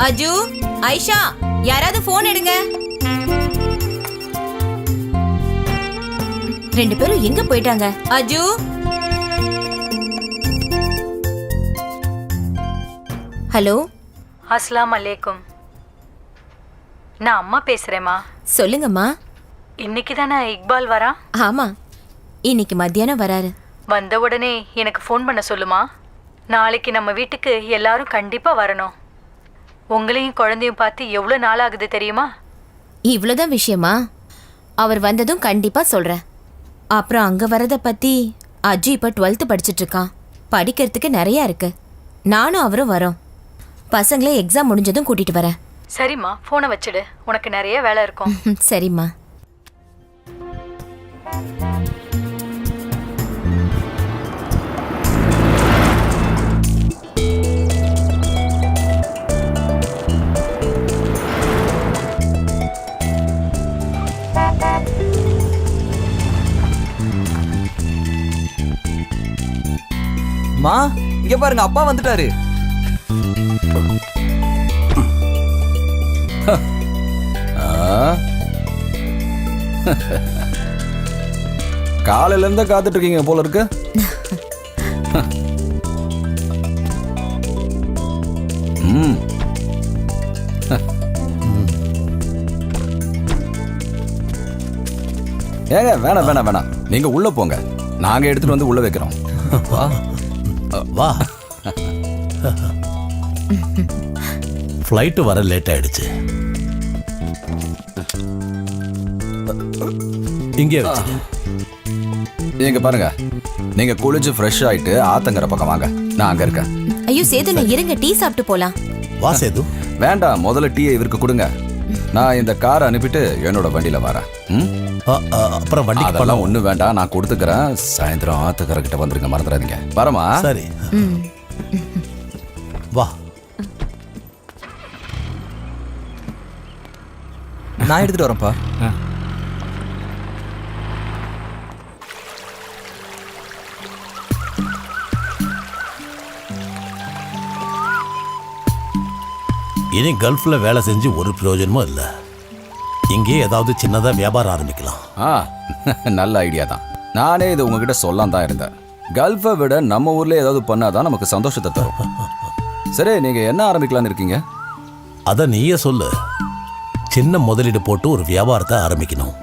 அஜு, ஐஷா, யாராவது போன் எடுங்க. ரெண்டு பேரும் எங்க போயிட்டாங்க? அஜு, ஹலோ. அஸ்லாம் அலைக்கும். நான் அம்மா பேசுறேம்மா. சொல்லுங்கம்மா. இன்னைக்கு தானே இக்பால் வரா? ஆமா, இன்னைக்கு மத்தியானம் வராரு. வந்த உடனே எனக்கு ஃபோன் பண்ண சொல்லுமா. நாளைக்கு நம்ம வீட்டுக்கு எல்லாரும் கண்டிப்பா வரணும். உங்களையும் குழந்தையும் பார்த்து எவ்வளோ நாள் ஆகுது தெரியுமா? இவ்வளோதான் விஷயமா? அவர் வந்ததும் கண்டிப்பா சொல்றேன். அப்புறம் அங்க வரத பத்தி அஜு இப்ப 12th படிச்சுட்டு இருக்கான். படிக்கிறதுக்கு நிறைய இருக்கு. நானும் அவரும் வரோம். பசங்களே எக்ஸாம் முடிஞ்சதும் கூட்டிட்டு வரேன். சரிம்மா, ஃபோனை வச்சுடு, உனக்கு நிறைய வேலை இருக்கும். சரிம்மா. மா, இங்க பாருங்க, அப்பா வந்துட்டாரு. காலையில இருந்தா காத்துட்டு இருக்கீங்க போல இருக்கு. ஏங்க வேணாம் வேணாம் வேணாம், நீங்க உள்ள போங்க, நாங்க எடுத்துட்டு வந்து உள்ள வைக்கிறோம். வா. ஃப்ளைட்டு வர லேட் ஆயிடுச்சு. இங்கே இங்க பாருங்க, நீங்க குளிச்சு ஃப்ரெஷ் ஆயிட்டு ஆத்தங்கர பக்கம் வாங்க, நான் அங்க இருக்கேன். ஐயோ சேது, நான் இருங்க, டீ சாப்பிட்டு போலாம். வா சேது. வேண்டாம், முதல்ல டீயை இவருக்கு கொடுங்க. நான் இந்த காரை அனுப்பிட்டு என்னோட வண்டியில வரேன். அப்புறம் வண்டி அதெல்லாம் ஒண்ணு வேண்டாம், நான் கொடுத்துக்கிறேன். சாயந்தரம் ஆத்துக்கரை கிட்ட வந்துருங்க, மறந்துடாதீங்க. வரமா? சரி. வா. நான் எடுத்துட்டு வரேன்ப்பா. இனி கல்ஃப்ல வேலை செஞ்சு ஒரு பிரயோஜனமும் இல்லை. இங்கே ஏதாவது சின்னதா வியாபாரம் ஆரம்பிக்கலாம். நல்ல ஐடியா தான். நானே இது உங்ககிட்ட சொல்லாம் தான் இருந்தேன். கல்ஃபை விட நம்ம ஊர்ல ஏதாவது பண்ணாதான் நமக்கு சந்தோஷத்தை தரும். சரி, நீங்க என்ன ஆரம்பிக்கலான்னு இருக்கீங்க? அத நீயே சொல்லு. சின்ன முதலீடு போட்டு ஒரு வியாபாரத்தை ஆரம்பிக்கணும்.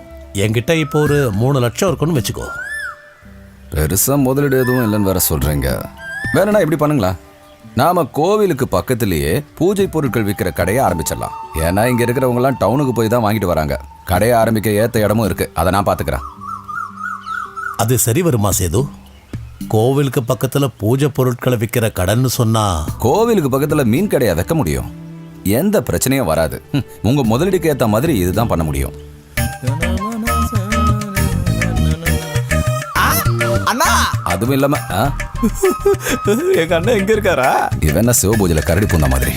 என்கிட்ட இப்போ ஒரு 3 லட்சம் இருக்குன்னு வச்சுக்கோ. பெருசா முதலீடு எதுவும் இல்லைன்னு வேற சொல்றீங்க. வேறனா எப்படி பண்ணுங்களா? நாம கோவிலுக்கு பக்கத்திலேயே பூஜை பொருட்கள் விற்கிற கடையை ஆரம்பிச்சிடலாம். ஏன்னா இங்க இருக்கிறவங்க எல்லாம் டவுனுக்கு போய் தான் வாங்கிட்டு வராங்க. கடையை ஆரம்பிக்க ஏத்த இடமும் இருக்கு, அதை நான் பாத்துக்கிறேன். அது சரி வருமா சேது? கோவிலுக்கு பக்கத்துல பூஜை பொருட்களை விற்கிற கடைன்னு சொன்னா கோவிலுக்கு பக்கத்துல மீன் கடையை வைக்க முடியும், எந்த பிரச்சனையும் வராது. உங்க முதலீடுக்கு ஏத்த மாதிரி இதுதான் பண்ண முடியும். அண்ணா அதுவும் இல்லாம எங்க அண்ணன் எங்க இருக்காரா? இவன் என்ன சிவபூஜையில கரடி பூந்த மாதிரி.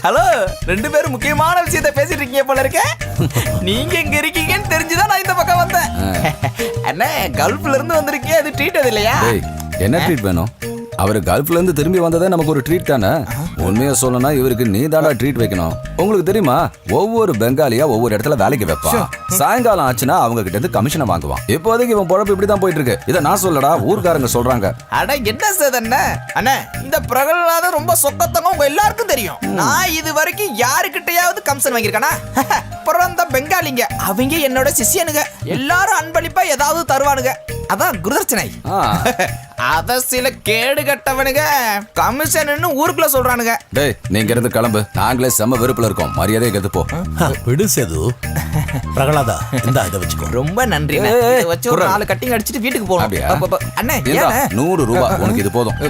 ஹலோ, 2 பேரும் முக்கியமான விஷயத்தை பேசிட்டு இருக்கீங்க போல இருக்க. நீங்க எங்க இருக்கீங்கன்னு தெரிஞ்சுதான் நான் இந்த பக்கம் வந்தேன். அண்ணே, கல்ஃப்ல இருந்து வந்திருக்கேன். அது ட்ரீட் அது இல்லையா? டேய், என்ன ட்ரீட் வேணும்? அவர் கல்ஃப்ல இருந்து திரும்பி வந்ததே நமக்கு ஒரு ட்ரீட் தானே. உண்மையா சொல்லணும்னா இவருக்கு நீ தாடா ட்ரீட் வைக்கணும். உங்களுக்கு தெரியுமா, ஒவ்வொரு பெங்காலியா ஒவ்வொரு இடத்துல வேலைக்கு வைப்பான். சாயங்காலம் ஆச்சுன்னா அவங்க கிட்ட இருந்து கமிஷனை வாங்குவான். இப்போதைக்கு இவன் பொழப்பு இப்படிதான் போயிட்டு இருக்கு. இதை நான் சொல்லடா, ஊர்க்காரங்க சொல்றாங்க. அட என்ன சார் அண்ணே? அண்ணே, இந்த பிரகலாதம் ரொம்ப சொக்கத்தங்க உங்க எல்லாருக்கும் தெரியும். நான் இது வரைக்கும் யாருக்கிட்டையாவது கமிஷன் வாங்கியிருக்கானா? பிறந்த பெங்காலிங்க அவங்க என்னோட சிஷியனுங்க. எல்லாரும் அன்பளிப்பா ஏதாவது தருவானுங்க. அதான் குருதர்ச்சனை. அத சில கேடு கட்டவனுங்க கமிஷன் ஊருக்குள்ள சொல்றானுங்க. டேய், நீங்க இருந்து கிளம்பு. நாங்களே செம்ம வெறுப்புல இருக்கோம். மரியாதையை கெத்து போ. விடு சேது. பிரகலாதா, இந்த இதை வச்சுக்கோ. ரொம்ப நன்றி. வச்சு ஒரு 4 கட்டிங் அடிச்சிட்டு வீட்டுக்கு போகணும். அண்ணே, 100 ரூபாய் உனக்கு இது போதும்.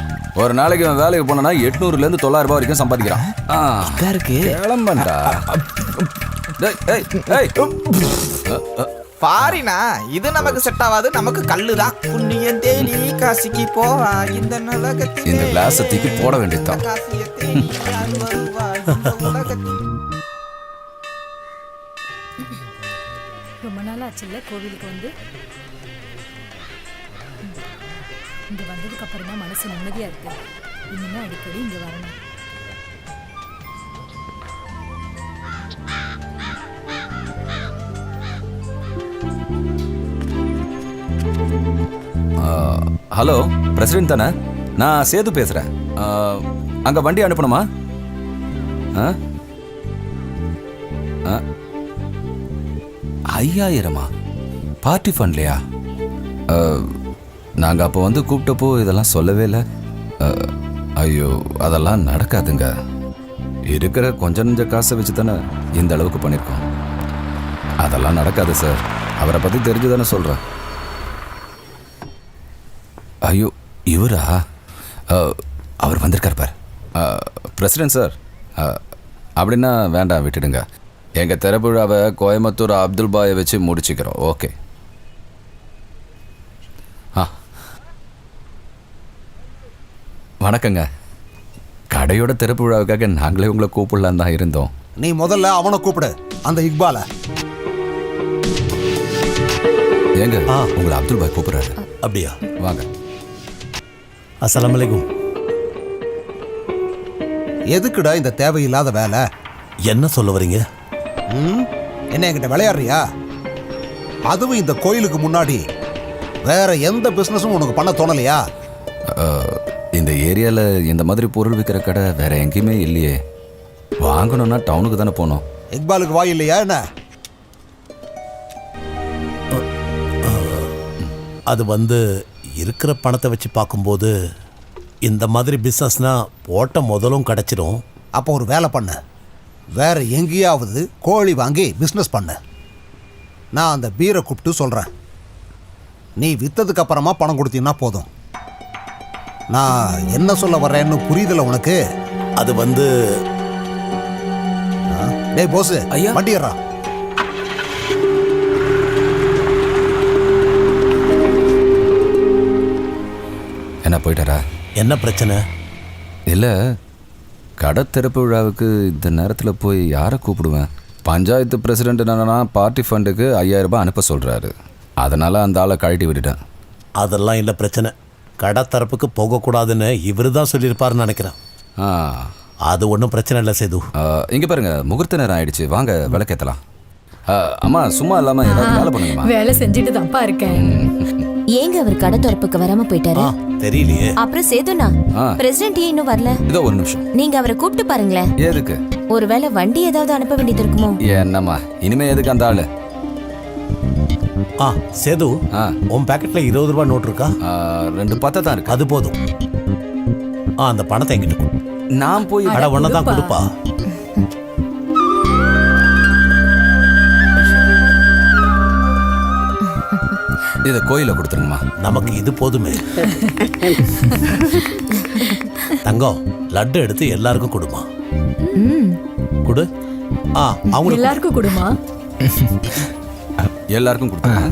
ஒரு நாளைக்கு அவன் வேலைக்கு போனா 800 இருந்து 900 ரூபாய் வரைக்கும் சம்பாதிக்கிறான். இருக்கு கிளம்பண்டா. பாரினா, இது நமக்கு செட் ஆகாது. நமக்கு கல்லுதான். புண்ணியம் தேடி காசிக்கு போவா இந்த நலகத்தில். இந்த கிளாஸை தூக்கி போட வேண்டியதுதான். ரொம்ப நாள் ஆச்சுல்ல கோவிலுக்கு வந்து. இங்க வந்ததுக்கு அப்புறம் தான் மனசு நிம்மதியா இருக்கு. இனிமே அடிக்கடி இங்க வரணும். ஹலோ, பிரசிடென்ட் தானே? நான் சேது பேசுறேன். அங்க வண்டி அனுப்பணுமா? 5000 பார்ட்டி ஃபண்ட்லையா? நாங்கள் அப்போ வந்து கூப்பிட்டப்போ இதெல்லாம் சொல்லவே இல்லை. ஐயோ, அதெல்லாம் நடக்காதுங்க. இருக்கிற கொஞ்ச நெஞ்ச காசை வச்சு தானே இந்த அளவுக்கு பண்ணியிருக்கோம். அதெல்லாம் நடக்காது சார். அவரை பற்றி தெரிஞ்சு தானே சொல்கிறேன். ஐயோ, இவரா? அவர் வந்திருக்கார் பார். பிரசிடென்ட் சார், அப்படின்னா வேண்டாம், விட்டுடுங்க. எங்கள் திறப்புழாவை கோயம்புத்தூர் அப்துல் பாயை வச்சு முடிச்சுக்கிறோம். ஓகே. வணக்கங்க. கடையோட திறப்பு விழாவுக்காக நாங்களே உங்களை கூப்பிடலாம் தான் இருந்தோம். நீ முதல்ல அவனை கூப்பிடு, அந்த இக்பால. ஏங்க, உங்களை அப்துல் பாய் கூப்பிடுறாரு. அப்படியா? வாங்க. அஸ்ஸலாமு அலைக்கும். எதுக்குடா இந்த தேவையில்லாத வேலை? என்ன சொல்ல வரீங்க? என்ன என்கிட்ட விளையாடுறியா? அதுவும் இந்த கோயிலுக்கு முன்னாடி வேற எந்த பிசினஸும் உனக்கு பண்ண தோணலையா? இந்த ஏரியாவில் இந்த மாதிரி பொருள் விற்கிற கடை வேற எங்கேயுமே இல்லையே. வாங்கணும்னா டவுனுக்கு தானே போகணும். இக்பாலுக்கு வாய் இல்லையா என்ன? அது வந்து இருக்கிற பணத்தை வச்சு பார்க்கும்போது இந்த மாதிரி பிஸ்னஸ்னா போட்ட முதலும் கிடைச்சிடும். அப்போ ஒரு வேலை பண்ண, வேற எங்கேயாவது கோழி வாங்கி பிஸ்னஸ் பண்ண. நான் அந்த பீரை கூப்பிட்டு சொல்கிறேன். நீ விற்றதுக்கு அப்புறமா பணம் கொடுத்தீங்கன்னா போதும். நான் என்ன சொல்ல வர்றேன்னு புரியுதில்ல உனக்கு? அது வந்து டேய் போஸ், ஐயா. வண்டி ஏறா. என்ன போயிட்டாரா? என்ன பிரச்சனை? இல்லை, கடை திறப்பு விழாவுக்கு இந்த நேரத்தில் போய் யாரை கூப்பிடுவேன்? பஞ்சாயத்து பிரசிடென்ட் என்னன்னா பார்ட்டி ஃபண்டுக்கு 5000 ரூபாய் அனுப்ப சொல்கிறாரு. அதனால் அந்த ஆளை கழட்டி விட்டுட்டேன். அதெல்லாம் இல்லை பிரச்சனை. கடை தரப்புக்கு போகக்கூடாதுன்னு இவர் தான் சொல்லியிருப்பாருன்னு நினைக்கிறேன். அது ஒன்றும் பிரச்சனை இல்லை சேது. இங்கே பாருங்க, முகூர்த்த நேரம் ஆயிடுச்சு. வாங்க விளக்கேற்றலாம். அம்மா, சும்மா இல்லாமல் ஏதாவது வேலை பண்ணுங்கம்மா. வேலை செஞ்சுட்டு தான்ப்பா இருக்கேன். ஏங்க அவர் கடை திறப்புக்கு வராம போயிட்டாரு? தெரியலையே. அப்புறம் சேதுனா, பிரசிடென்ட் ஏன் இன்னும் வரல? இதோ ஒரு நிமிஷம். நீங்க அவரை கூப்பிட்டு பாருங்களேன். எதுக்கு? ஒருவேளை வண்டி ஏதாவது அனுப்ப வேண்டியது இருக்குமோ? என்னம்மா, இனிமே எதுக்கு அந்த ஆளு? சேது, உன் பேக்கெட்ல 20 ரூபாய் நோட் இருக்கா? 2 10 தான் இருக்கு. அது போதும். அந்த பணத்தை எங்கிட்ட கொடு. நான் போய் அட ஒன்ன தான் கொடுப்பா. இதை கோயில கொடுத்துருங்கம்மா. நமக்கு இது போதுமே. தங்கம், லட்டு எடுத்து எல்லாருக்கும் கொடுமா. கொடு. அவங்களுக்கு எல்லாருக்கும் கொடுமா. எல்லாருக்கும் கொடுத்தாங்க.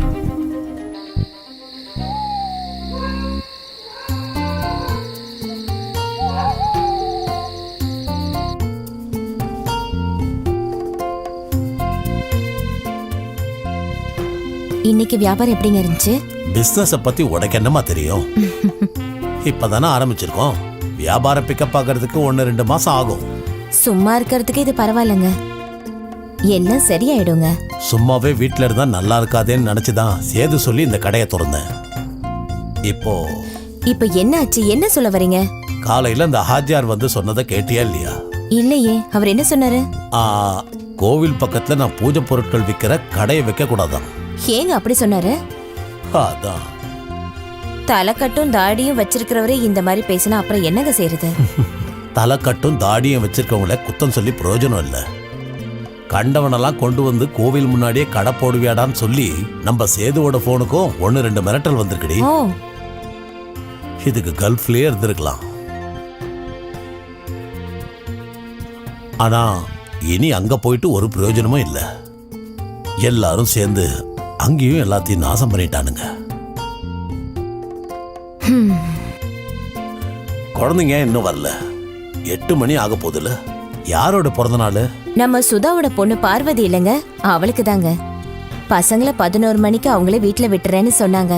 இன்னைக்கு வியாபாரம் எப்படிங்க இருந்துச்சு? பிசினஸை பத்தி உனக்கு என்னமா தெரியும்? இப்பதானே ஆரம்பிச்சிருக்கோம். வியாபாரம் பிக்கப் ஆகிறதுக்கு 1-2 மாசம் ஆகும். சும்மா இருக்கிறதுக்கு இது பரவாயில்லைங்க, எல்லாம் சரியாயிடுங்க. சும்மாவே வீட்டில் இருந்தா நல்லா இருக்காதேன்னு நினைச்சுதான் சேது சொல்லி இந்த கடையை திறந்தேன். இப்போ என்ன ஆச்சு? என்ன சொல்ல வரீங்க? காலையில இந்த ஹாஜியார் வந்து சொன்னதை கேட்டியா இல்லையா? இல்லையே, அவர் என்ன சொன்னாரு? கோவில் பக்கத்துல நான் பூஜை பொருட்கள் விற்கிற கடையை வைக்க கூடாதான். ஏங்க அப்படி சொன்னாரு? அதான் தலைக்கட்டும் தாடியும் வச்சிருக்கிறவரே இந்த மாதிரி பேசினா அப்புறம் என்னங்க செய்யறது? தலைக்கட்டும் தாடியும் வச்சிருக்கவங்கள குத்தம் சொல்லி பிரயோஜனம் இல்லை. கண்டவனெல்லாம் கொண்டு வந்து கோவில் முன்னாடியே கடை போடுவியாடான்னு சொல்லி நம்ம சேதுவோட போனுக்கும் 1-2 மிரட்டல் வந்திருக்குடி. ஓ, இதுக்கு கல்ஃப்லயே இருந்திருக்கலாம். ஆனா இனி அங்க போயிட்டு ஒரு பிரயோஜனமும் இல்லை. எல்லாரும் சேர்ந்து அங்கேயும் எல்லாத்தையும் நாசம் பண்ணிட்டானுங்க. குழந்தைங்க இன்னும் வரல. 8 மணி ஆக போகுதுல. யாரோட பிறந்த நாள்? நம்ம சுதாவோட பொண்ணு பார்வதி இல்லைங்க, அவளுக்கு தாங்க. பசங்களை 11 மணிக்கு அவங்களே வீட்டுல விட்டுறேன்னு சொன்னாங்க.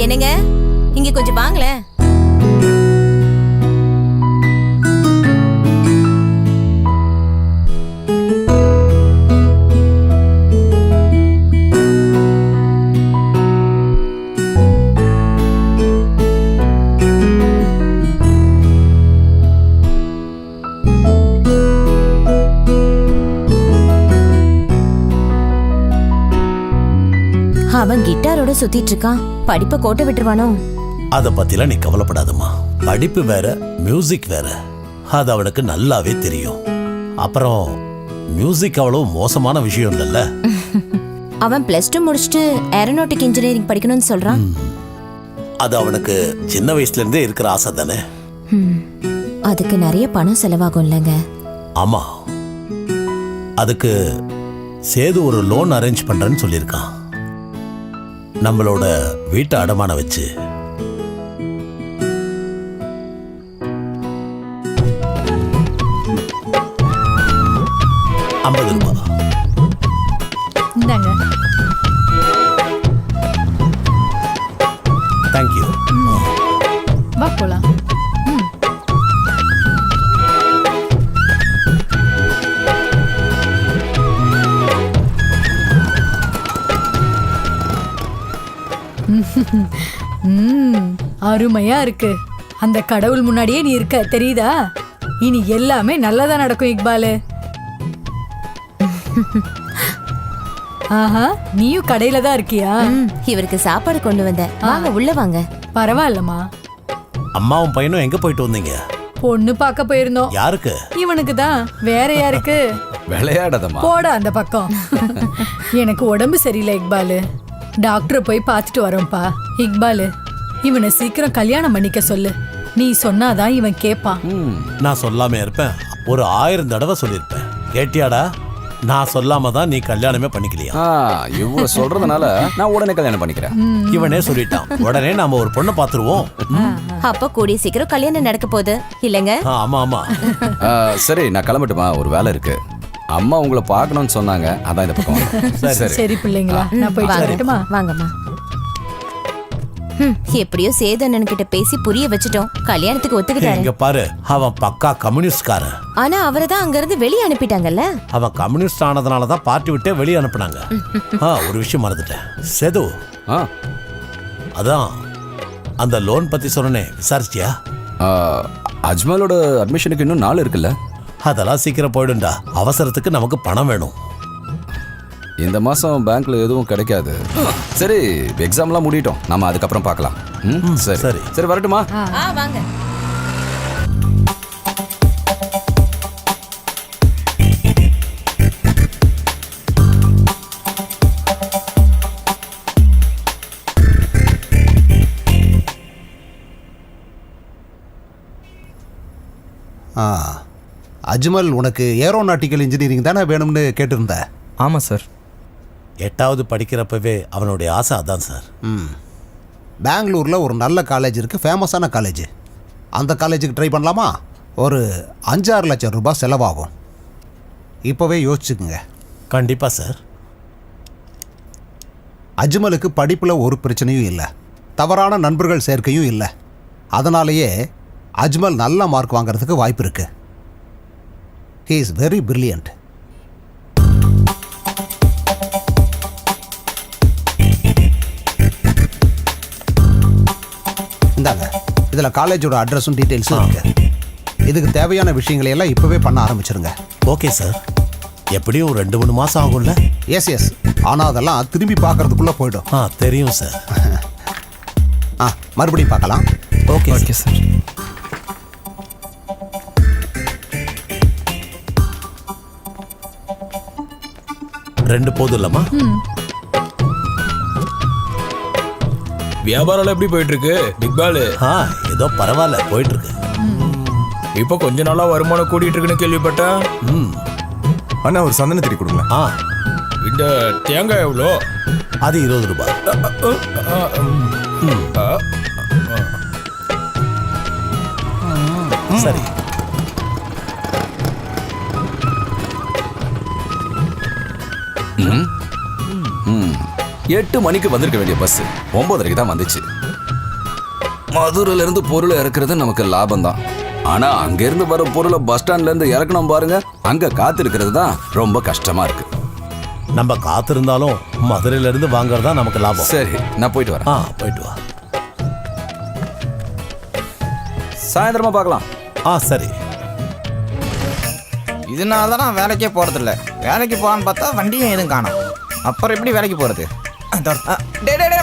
என்னங்க, இங்க கொஞ்சம் வாங்களேன். அவன் கிட்டாரோட சுத்திட்டு இருக்கான். படிப்பை கோட்டை விட்டுருவானோ? அதை பத்திலாம் நீ கவலைப்படாதம்மா. படிப்பு வேற, மியூசிக் வேற. அது அவனுக்கு நல்லாவே தெரியும். அப்புறம் மியூசிக் அவ்வளவு மோசமான விஷயம் இல்லைல்ல. அவன் +2 முடிச்சுட்டு ஏரோநாட்டிக் இன்ஜினியரிங் படிக்கணும்னு சொல்றான். அது அவனுக்கு சின்ன வயசுல இருந்தே இருக்கிற ஆசை தானே. அதுக்கு நிறைய பணம் செலவாகும் இல்லைங்க? ஆமா, அதுக்கு சேது ஒரு லோன் அரேஞ்ச் பண்றேன்னு சொல்லியிருக்கான். நம்மளோட வீட்டை அடமான வச்சு. ₹50. இந்தாங்க. தேங்க்யூ. வா போலாம். அருமையா இருக்கு. அந்த கடவுள் முன்னாடியே நீ இருக்க, தெரியுதா? இனி எல்லாமே நல்லதா நடக்கும் இக்பாலு. ஆஹா, நீயும் கடையில தான் இருக்கியா? இவருக்கு சாப்பாடு கொண்டு வந்தேன். வாங்க உள்ள வாங்க. பரவாயில்லம்மா. அம்மாவும் பையனும் எங்க போயிட்டு வந்தீங்க? பொண்ணு பார்க்க போயிருந்தோம். யாருக்கு? இவனுக்கு தான். வேற யாருக்கு? விளையாடாதம்மா. போட அந்த பக்கம். எனக்கு உடம்பு சரியில்லை இக்பாலு. டாக்டரை போய் பார்த்துட்டு வரோம்ப்பா. இக்பாலு, இவனை சீக்கிரம் கல்யாணம் பண்ணிக்க சொல்லு. நீ சொன்னாதான் இவன் கேட்பான். நான் சொல்லாம இருப்பேன். ஒரு 1000 தடவை சொல்லியிருப்பேன். கேட்டியாடா? நான் சொல்லாம தான் நீ கல்யாணமே பண்ணிக்கலையா? இவ்வளவு சொல்றதுனால நான் உடனே கல்யாணம் பண்ணிக்கிறேன். இவனே சொல்லிட்டான். உடனே நாம ஒரு பொண்ணை பாத்துருவோம். அப்ப கூடிய சீக்கிரம் கல்யாணம் நடக்க போகுது இல்லங்க? ஆமா ஆமா. சரி நான் கிளம்பட்டுமா, ஒரு வேலை இருக்கு. அம்மா உங்களை பார்க்கணும்னு சொன்னாங்க, அதான் இந்த பக்கம் வந்தேன். சரி சரி பிள்ளைங்களா, நான் போயிட்டு வரட்டுமா? வாங்கம்மா. எப்படியோ சேது அண்ணன் கிட்ட பேசி புரிய வச்சுட்டோம். கல்யாணத்துக்கு ஒத்துக்கிட்டாரு. இங்க பாரு, அவன் பக்கா கம்யூனிஸ்ட்காரன். ஆனா அவரை தான் அங்க இருந்து வெளியே அனுப்பிட்டாங்கல்ல. அவன் கம்யூனிஸ்ட் ஆனதுனால தான் பார்ட்டி விட்டே வெளியே அனுப்புனாங்க. ஒரு விஷயம் மறந்துட்டேன். சேது, அதான் அந்த லோன் பத்தி சொன்னனே, விசாரிச்சியா? அஜ்மலோட அட்மிஷனுக்கு இன்னும் நாள் இருக்குல்ல? அதெல்லாம் சீக்கிரம் போயிடும்டா. அவசரத்துக்கு நமக்கு பணம் வேணும். இந்த மாசம் பேங்க்ல எதுவும் கிடைக்காது. சரி, எக்ஸாம்லாம் முடியட்டும், நாம அதுக்கப்புறம் பார்க்கலாம். சரி சரி. சரி, வரட்டுமா? வாங்க. அஜ்மல், உனக்கு ஏரோநாட்டிக்கல் இன்ஜினியரிங் தானே வேணும்னு கேட்டிருந்த? ஆமாம் சார். 8வது படிக்கிறப்பவே அவனுடைய ஆசை அதான் சார். பெங்களூரில் ஒரு நல்ல காலேஜ் இருக்குது, ஃபேமஸான காலேஜ். அந்த காலேஜுக்கு ட்ரை பண்ணலாமா? ஒரு 5-6 லட்சம் ரூபாய் செலவாகும். இப்போவே யோசிச்சுக்குங்க. கண்டிப்பாக சார். அஜ்மலுக்கு படிப்பில் ஒரு பிரச்சனையும் இல்லை, தவறான நண்பர்கள் சேர்க்கையும் இல்லை. அதனாலேயே அஜ்மல் நல்ல மார்க் வாங்கிறதுக்கு வாய்ப்பு இருக்கு. He is very brilliant. இந்தாங்க, இதில் காலேஜோட அட்ரஸும் டீட்டெயில்ஸும் இருக்கு. இதுக்கு தேவையான விஷயங்களை எல்லாம் இப்போவே பண்ண ஆரம்பிச்சிருங்க. Okay sir. எப்படியும் 2-3 மாதம் ஆகும்ல? எஸ். ஆனால் அதெல்லாம் திரும்பி பார்க்கறதுக்குள்ளே போயிடும். தெரியும் சார். மறுபடியும் பார்க்கலாம். Okay okay sir. ரெண்டு போதும் இல்லம்மா? வியாபாரம் எப்படி போயிட்டு இருக்கு பிக் பால்? ஏதோ பரவாயில்ல, போயிட்டு இருக்கு. இப்போ கொஞ்ச நாளா வருமானம் கூடிட்டு இருக்குன்னு கேள்விப்பட்டேன். அண்ணா, ஒரு சந்தன திரி கொடுங்களேன். இந்த தேங்காய் எவ்வளோ? அது 20 ரூபாய். சரி. 8 மணிக்கு வந்திருக்க வேண்டிய பஸ் 9:30 தான் வந்துச்சு. மதுரையில இருந்து பொருளை இறக்குறது நமக்கு லாபம் தான். ஆனா அங்க இருந்து வர பொருளை பஸ் ஸ்டாண்ட்ல இருந்து இறக்கணும் பாருங்க, அங்க காத்திருக்கிறது தான் ரொம்ப கஷ்டமா இருக்கு. நம்ம காத்திருந்தாலும் மதுரையில இருந்து வாங்குறதா நமக்கு லாபம். சரி, நான் போயிட்டு வரேன். போயிட்டு வா. சாயந்தரமா பார்க்கலாம். சரி. இதனால தான் நான் வேலைக்கே போகிறதில்ல. வேலைக்கு போகான்னு பார்த்தா வண்டியும் எதுவும் காணும். அப்புறம் எப்படி வேலைக்கு போகிறது?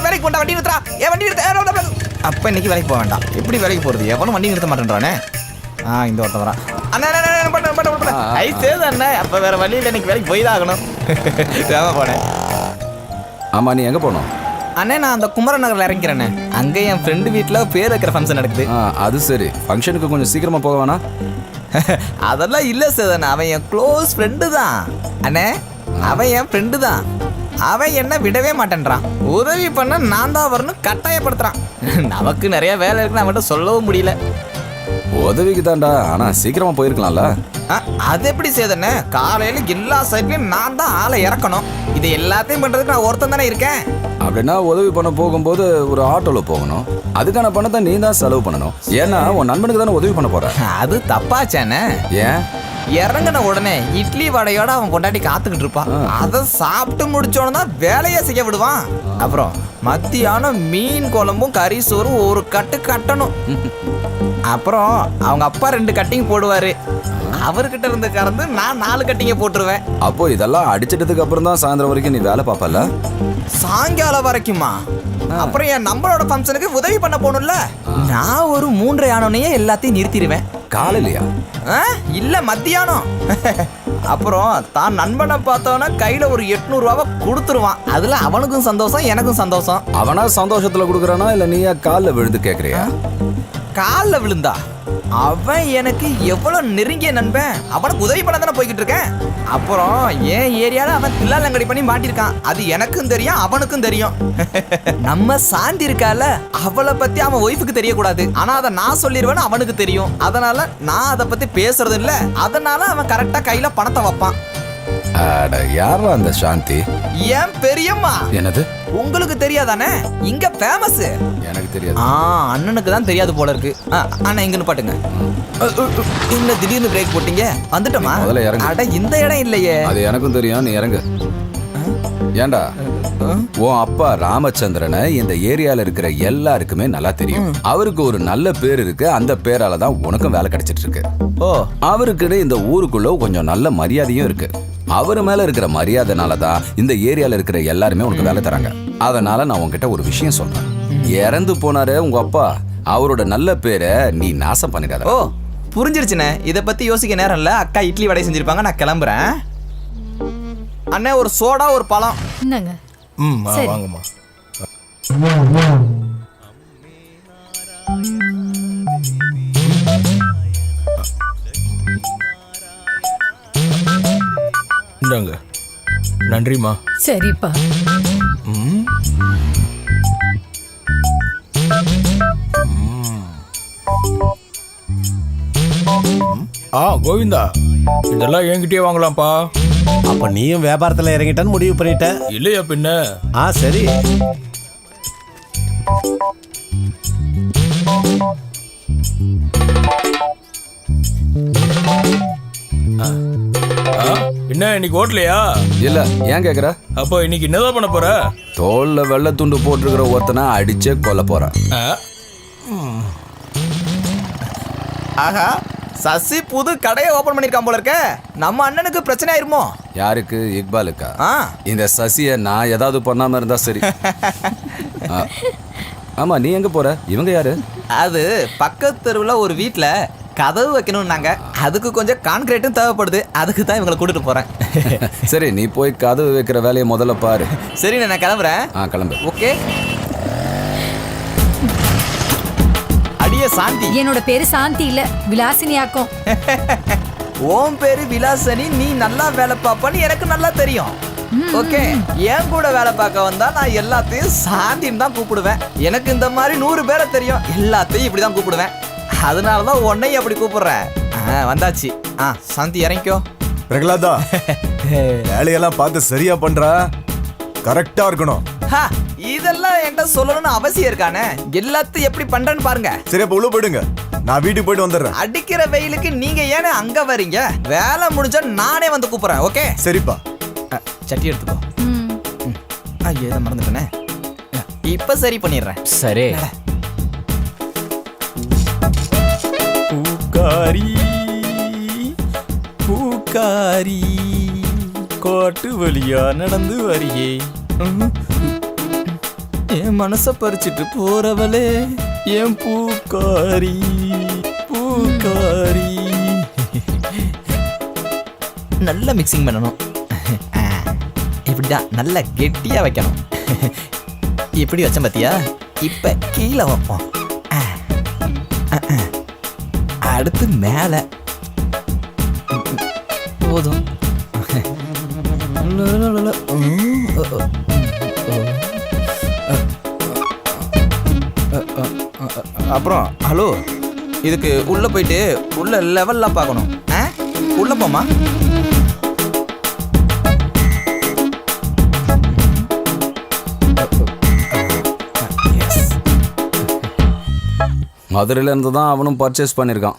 வேலைக்கு போண்டா, வண்டி நிறுத்துறா. வண்டி நிறுத்த. அப்போ இன்னைக்கு வேலைக்கு போக வேண்டாம். எப்படி வேலைக்கு போகிறது? எவனும் வண்டி நிறுத்த மாட்டேன்றானே. இந்த ஒருத்தன் வரான். அண்ணா அப்போ வேற வழியில் இன்னைக்கு வேலைக்கு போய் தான் ஆகணும். வேலை போனேன். ஆமா, நீ எங்க போனோம்? அண்ணே, நான் அந்த குமரன் நகரில் இறங்கிறேண்ணே. அங்கே என் ஃப்ரெண்டு வீட்டில் பேர் வைக்கிற ஃபங்க்ஷன் நடக்குது. அது சரி. ஃபங்க்ஷனுக்கு கொஞ்சம் சீக்கிரமா போக வேணா? அதெல்லாம் இல்லை சேதன், அவன் என் க்ளோஸ் ஃப்ரெண்டு தான். அண்ணே, அவன் என் ஃப்ரெண்டு தான். அவன் என்ன விடவே மாட்டேன்றான். உதவி பண்ண நான் தான் வரணும் கட்டாயப்படுத்துறான். நமக்கு நிறைய வேலை இருக்குன்னு அவன்கிட்ட சொல்லவும் முடியல. உதவிக்கு தான்டா, ஆனா சீக்கிரமா போயிருக்கலாம்ல. அது எப்படி சேதண்ணே? காலையில எல்லா சைட்லயும் நான் தான் ஆளை இறக்கணும். இது எல்லாத்தையும் பண்றதுக்கு நான் ஒருத்தன் தானே இருக்கேன். அப்படின்னா உதவி பண்ண போகும்போது ஒரு ஆட்டோல போகணும். அதுக்கான பணத்தை நீ தான் செலவு பண்ணணும். ஏன்னா உன் நண்பனுக்கு தானே உதவி பண்ண போற. அது தப்பாச்சானே? ஏன்? இறங்கின உடனே இட்லி வடையோட அவன் கொண்டாடி காத்துக்கிட்டு இருப்பான். அதை சாப்பிட்டு முடிச்சோன்னு தான் வேலையை செய்ய விடுவான். அப்புறம் மத்தியானம் மீன் குழம்பும் கறி சோறும் ஒரு கட்டு கட்டணும். அப்புறம் அவங்க அப்பா 2 கட்டிங் போடுவாரு. அவர்கிட்ட இருந்து கறந்து நான் 4 கட்டிங்க போட்டுருவேன். அப்போ இதெல்லாம் அடிச்சிட்டதுக்கு அப்புறம் தான் சாயந்தரம் வரைக்கும் நீ வேலை பார்ப்பல? சாயங்காலம் வரைக்குமா? அப்புறம் என் நம்மளோட ஃபங்க்ஷனுக்கு உதவி பண்ண போகணும்ல. நான் ஒரு 3:30 ஆனோனையே எல்லாத்தையும் நிறுத்திடுவேன். காலையிலையா? இல்ல, மத்தியானம். அப்புறம் தான் நண்பனை பார்த்தோன்னா கையில ஒரு 800 ரூபாவை கொடுத்துருவான். அதுல அவனுக்கும் சந்தோஷம், எனக்கும் சந்தோஷம். அவனா சந்தோஷத்துல கொடுக்குறானா இல்ல நீயா காலில் விழுந்து கேட்கறியா? காலில் விழுந்தா? அவன் எனக்கு எவ்வளவு நெருங்கிய நண்பன். அவனுக்கு உதவி பண்ண தானே போய்கிட்டு இருக்கேன். அப்புறம் என் ஏரியால அவன் தில்லாலங்கடி பண்ணி மாட்டிருக்கான். அது எனக்கும் தெரியும், அவனுக்கும் தெரியும். நம்ம சாந்தி இருக்கால, அவளை பத்தி அவன் ஒய்ஃபுக்கு தெரியக்கூடாது. ஆனா அதை நான் சொல்லிடுவேன்னு அவனுக்கு தெரியும். அதனால நான் அதை பத்தி பேசுறது இல்ல. அதனால அவன் கரெக்டா கையில பணத்தை வைப்பான். அட யாரா அந்த சாந்தி? ஏன் பெரியம்மா? என்னது? உங்களுக்கு தெரியாதானே? இங்க ஃபேமஸ். எனக்கு தெரியாது. அண்ணனுக்கு தான் தெரியாது போல இருக்கு. அண்ணா இங்கன்னு பாட்டுங்க. என்ன திடீர்னு பிரேக் போட்டீங்க? வந்துட்டோமா? முதல்ல இறங்கு. அட இந்த இடம் இல்லையே. அது எனக்கும் தெரியும், நீ இறங்கு. ஏண்டா உன் அப்பா ராமச்சந்திரனை இந்த ஏரியால இருக்கிற எல்லாருக்குமே நல்லா தெரியும். அவருக்கு ஒரு நல்ல பேர் இருக்கு. அந்த பேரால தான் உனக்கும் வேலை கிடைச்சிட்டு இருக்கு. ஓ, அவருக்கு இந்த ஊருக்குள்ள கொஞ்சம் நல்ல மரியாதையும் இருக்கு. அவரு மேல இருக்கிற மரியாதைனால தான் இந்த ஏரியால இருக்கிற எல்லாருமே உனக்கு வேலை தராங்க. அதனால நான் உன்கிட்ட ஒரு விஷயம் சொல்றேன். இறந்து போனாரு உங்க அப்பா, அவரோட நல்ல பேரை நீ நாசம் பண்ணிடாத. ஓ புரிஞ்சிருச்சுண்ணே. இதை பத்தி யோசிக்க நேரம் இல்ல. அக்கா இட்லி வடை செஞ்சிருப்பாங்க, நான் கிளம்புறேன். அண்ணே ஒரு சோடா ஒரு பழம். என்னங்க? வாங்கம்மா. இந்தாங்க. நன்றிம்மா. சரிப்பா. கோவிந்தா, இதெல்லாம் என்கிட்டயே வாங்கலாம்ப்பா. அப்ப நீயும் வியாபாரத்துல இறங்கிட்டான்னு முடிவு பண்ணிட்ட? இல்லையா பின்ன. சரி. என்ன இன்னைக்கு ஓட்டலையா? இல்ல, ஏன் கேக்குற? அப்போ இன்னைக்கு என்னதான் பண்ண போற? தோல்ல வெள்ளை துண்டு போட்டிருக்கிற ஒருத்தனை அடிச்சே கொல்ல போறேன். ஆஹா, சசி புது கடையை ஓபன் பண்ணிருக்கான் போல இருக்க. நம்ம அண்ணனுக்கு பிரச்சனை ஆயிருமோ? யாருக்கு? இக்பாலுக்கா? இந்த சசியை நான் ஏதாவது பண்ணாம இருந்தா சரி. ஆமா, நீ எங்க போற? இவங்க யாரு? அது பக்கத்து தெருவில் ஒரு வீட்டில் கதவு வைக்கணும்னாங்க. அதுக்கு கொஞ்சம் கான்கிரீட்டும் தேவைப்படுது. அதுக்கு தான் இவங்களை கூட்டிட்டு போறேன். சரி, நீ போய் கதவு வைக்கிற வேலையை முதல்ல பாரு. சரி, நான் கிளம்புறேன். கிளம்பு. ஓகே. அடியே சாந்தி. என்னோட பேரு சாந்தி இல்ல, விலாசினியாக்கும். ஓம் பேரு விலாசனி. நீ நல்லா வேலை பார்ப்பன்னு எனக்கு நல்லா தெரியும். ஓகே, என் கூட வேலை பார்க்க வந்தா நான் எல்லாத்தையும் சாந்தின்னு தான் கூப்பிடுவேன். எனக்கு இந்த மாதிரி 100 பேரை தெரியும். எல்லாத்தையும் இப்படி தான் கூப்பிடுவேன். அதனாலதான் உன்னையும் அப்படி கூப்பிடுறேன். வந்தாச்சு. சாந்தி இறங்கிக்கோ. பிரகலாதா, வேலையெல்லாம் பார்த்து சரியா பண்றா. கரெக்டா இருக்கணும். இதெல்லாம் என்கிட்ட சொல்லணும்னு அவசியம் இருக்கானே? எல்லாத்தையும் எப்படி பண்றேன்னு பாருங்க. சரி, அப்ப உள்ள போயிடுங்க. நான் வீட்டுக்கு போயிட்டு வந்துடுறேன். அடிக்கிற வெயிலுக்கு நீங்க ஏன்னு அங்க வரீங்க? வேலை முடிஞ்சா நானே வந்து கூப்பிடுறேன். ஓகே? சரிப்பா. சட்டி எடுத்துக்கோ. ஐயோ, இதை மறந்துட்டேனே. இப்ப சரி பண்ணிடுறேன். சரி. பூக்காரி பூக்காரி கோட்டு வழியா நடந்து வரியே, என் மனச பறிச்சிட்டு போறவளே என் பூக்காரி பூக்காரி. நல்ல மிக்சிங் பண்ணணும். இப்படிதான் நல்லா கெட்டியா வைக்கணும். இப்படி வச்ச பத்தியா? இப்ப கீழே வைப்போம். அடுத்து மேல. போதும். அப்புறம் ஹலோ, இதுக்கு உள்ள போயிட்டு உள்ள லெவல்லாம் பார்க்கணும். உள்ள போமா? மதுரையில இருந்து தான் அவனும் பர்ச்சேஸ் பண்ணியிருக்கான்.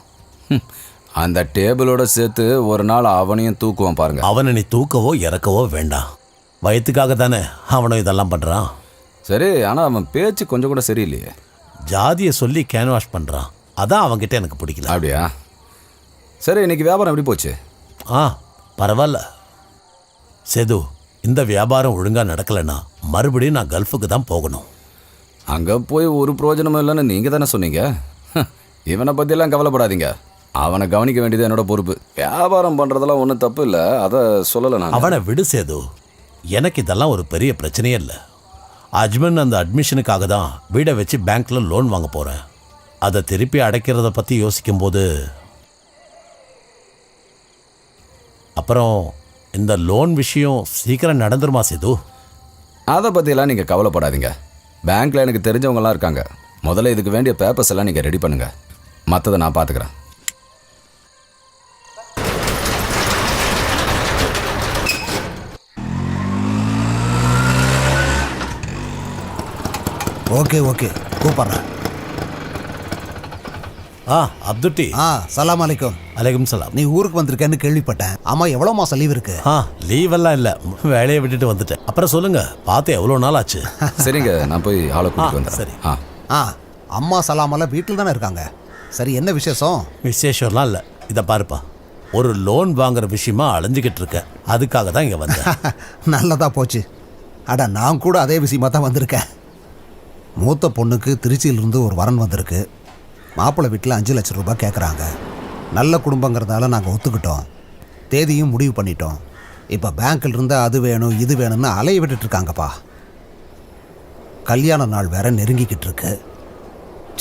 அந்த டேபிளோட சேர்த்து ஒரு நாள் அவனையும் தூக்குவான் பாருங்க. அவனை நீ தூக்கவோ இறக்கவோ வேண்டாம். வயிற்றுக்காக தானே அவனும் இதெல்லாம் பண்றான். சரி, ஆனா அவன் பேச்சு கொஞ்சம் கூட சரியில்லையே. ஜாதியை சொல்லி கேன்வாஷ் பண்றான். அதான் அவன்கிட்ட எனக்கு பிடிக்கல. அப்படியா? சரி, இன்னைக்கு வியாபாரம் எப்படி போச்சு? பரவாயில்ல சேது. இந்த வியாபாரம் ஒழுங்கா நடக்கலைன்னா மறுபடியும் நான் கல்ஃபுக்கு தான் போகணும். அங்க போய் ஒரு பிரயோஜனமும் இல்லைன்னு நீங்க தானே சொன்னீங்க. இவனை பத்தியெல்லாம் கவலைப்படாதீங்க. அவனை கவனிக்க வேண்டியது என்னோட பொறுப்பு. வியாபாரம் பண்றதெல்லாம் ஒன்றும் தப்பு இல்லை, அதை சொல்லலை நான். அவனை விடு சேது. எனக்கு இதெல்லாம் ஒரு பெரிய பிரச்சனையே இல்லை. அஜ்மன் அந்த அட்மிஷனுக்காக தான் வீடை வச்சு பேங்க்ல லோன் வாங்க போறேன். அதை திருப்பி அடைக்கிறத பற்றி யோசிக்கும்போது அப்புறம் இந்த லோன் விஷயம் சீக்கிரம் நடந்துருமா சேது? அதை பற்றியெல்லாம் நீங்கள் கவலைப்படாதீங்க. பேங்க்கில் எனக்கு தெரிஞ்சவங்கலாம் இருக்காங்க. முதல்ல இதுக்கு வேண்டிய பேப்பர்ஸ் எல்லாம் நீங்கள் ரெடி பண்ணுங்கள். மற்றதை நான் பார்த்துக்கிறேன். ஓகே ஓகே கூப்பிட்றேன். அப்துட்டி. சலாம் அலைக்கும். அலைக்கும் சலாம். நீ ஊருக்கு வந்திருக்கேன்னு கேள்விப்பட்டேன். ஆமா, எவ்வளோ மாதம் லீவ் இருக்கு? லீவெல்லாம் இல்லை, வேலையை விட்டுட்டு வந்துட்டேன். அப்புறம் சொல்லுங்க, பார்த்து எவ்வளோ நாள் ஆச்சு? சரிங்க, நான் போய் ஆளை கூட்டிட்டு வந்துடுறேன். சரி. அம்மா சலாமெல்லாம் வீட்டில் தானே இருக்காங்க. சரி, என்ன விசேஷம்? விசேஷம்லாம் இல்லை. இதை பாருப்பா, ஒரு லோன் வாங்குற விஷயமா அலைஞ்சிக்கிட்டு இருக்கேன். அதுக்காக தான் இங்கே வந்தேன். நல்லதா போச்சு. அட, நான் கூட அதே விஷயமா தான் வந்திருக்கேன். மூத்த பொண்ணுக்கு திருச்சியிலிருந்து ஒரு வரன் வந்திருக்கு. மாப்பிள்ளை வீட்டில் 5 லட்சம் ரூபாய் கேட்குறாங்க. நல்ல குடும்பங்கிறதால நாங்கள் ஒத்துக்கிட்டோம். தேதியும் முடிவு பண்ணிட்டோம். இப்போ பேங்க்கில் இருந்து அது வேணும் இது வேணும்னு அலைய விட்டுட்ருக்காங்கப்பா. கல்யாண நாள் வேற நெருங்கிக்கிட்டு இருக்கு.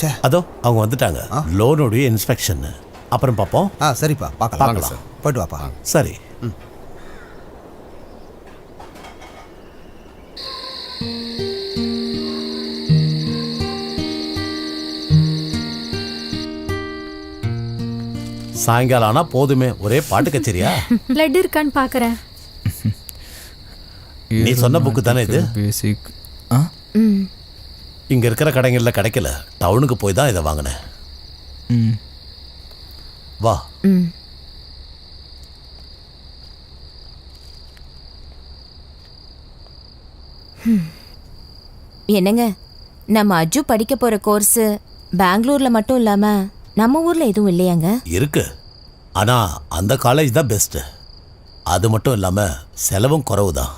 சே, அதோ அவங்க வந்துட்டாங்க. லோனுடைய இன்ஸ்பெக்ஷன் அப்புறம் பார்ப்போம். சரிப்பா, பார்க்கலாம். போய்ட்டு வாப்பா. சரி. சாயங்காலம் ஆனா போதுமே, ஒரே பாட்டு கச்சேரியா? பிளட் இருக்கான்னு பார்க்குறேன். நீ சொன்ன புக்கு தானே இது? பேசிக். இங்க இருக்கிற கடைகள்ல கிடைக்கல, டவுனுக்கு போய் தான் இதை வாங்கினேன். வா. என்னங்க, நம்ம அஜு படிக்க போற கோர்ஸ் பெங்களூர்ல மட்டும் இல்லாம நம்ம ஊர்ல எதுவும் இல்லையாங்க? இருக்கு, ஆனா அந்த காலேஜ் தான் பெஸ்ட். அது மட்டும் இல்லாம செலவும் குறைவு தான்.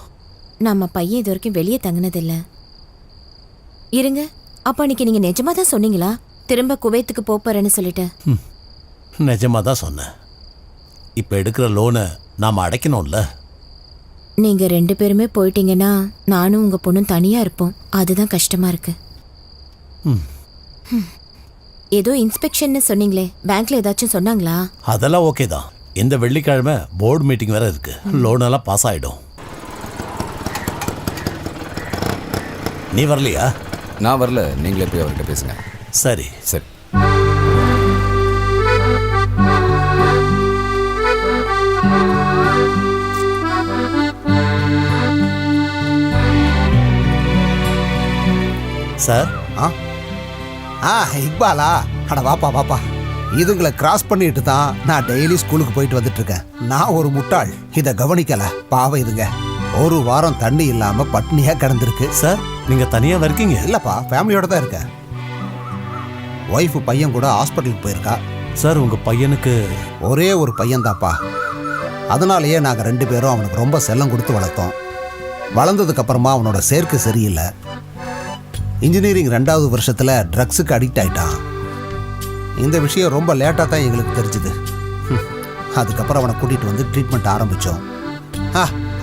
நம்ம பையன் இது வரைக்கும் வெளியே தங்கினதில்ல. இருங்க, அப்ப அன்னைக்கு நீங்க நிஜமா தான் சொன்னீங்களா திரும்ப குவைத்துக்கு போறேன்னு சொல்லிட்டு? நிஜமா தான் சொன்னேன். இப்ப எடுக்கிற லோனை நாம அடைக்கணும்ல. நீங்க 2 பேருமே போயிட்டீங்கன்னா நானும் உங்க பொண்ணும் தனியா இருப்போம். அதுதான் கஷ்டமா இருக்கு. ஏதோ இன்ஸ்பெக்ஷன் சொன்னீங்களே, பேங்க்ல ஏதாச்சும் சொன்னாங்களா? அதெல்லாம் ஓகே தான். இந்த வெள்ளிக்கிழமை போர்டு மீட்டிங் வேற இருக்கு. லோன் எல்லாம் பாஸ் ஆயிடும். நீ வரலையா? நான் வரல, நீங்களே போய் அவர்கிட்ட பேசுங்க. சரி சரி. சார். இக்பாலா, அட வாப்பா. இதுங்களை கிராஸ் பண்ணிட்டு தான் நான் டெய்லி ஸ்கூலுக்கு போயிட்டு வந்துட்டு இருக்கேன். நான் ஒரு முட்டாள், இதை கவனிக்கல. பாவம் இதுங்க 1 வாரம் தண்ணி இல்லாம பட்னியா கிடந்திருக்கு. சார், நீங்க தனியா இருக்கீங்க? இல்லப்பா, ஃபேமிலியோட தான் இருக்கேன். ஒய்ஃபு பையன் கூட ஹாஸ்பிட்டலுக்கு போயிருக்கா. சார், உங்க பையனுக்கு ஒரே ஒரு பையன் தான்ப்பா. அதனாலேயே நாங்கள் 2 பேரும் அவனுக்கு ரொம்ப செல்லம் கொடுத்து வளர்த்தோம். வளர்ந்ததுக்கு அப்புறமா அவனோட சேர்க்கை சரியில்லை. இன்ஜினியரிங் 2வது வருஷத்தில் ட்ரக்ஸுக்கு அடிக்ட் ஆயிட்டான். இந்த விஷயம் ரொம்ப லேட்டாக தான் எங்களுக்கு தெரிஞ்சுது. அதுக்கப்புறம் அவனை கூட்டிகிட்டு வந்து ட்ரீட்மெண்ட் ஆரம்பித்தோம்.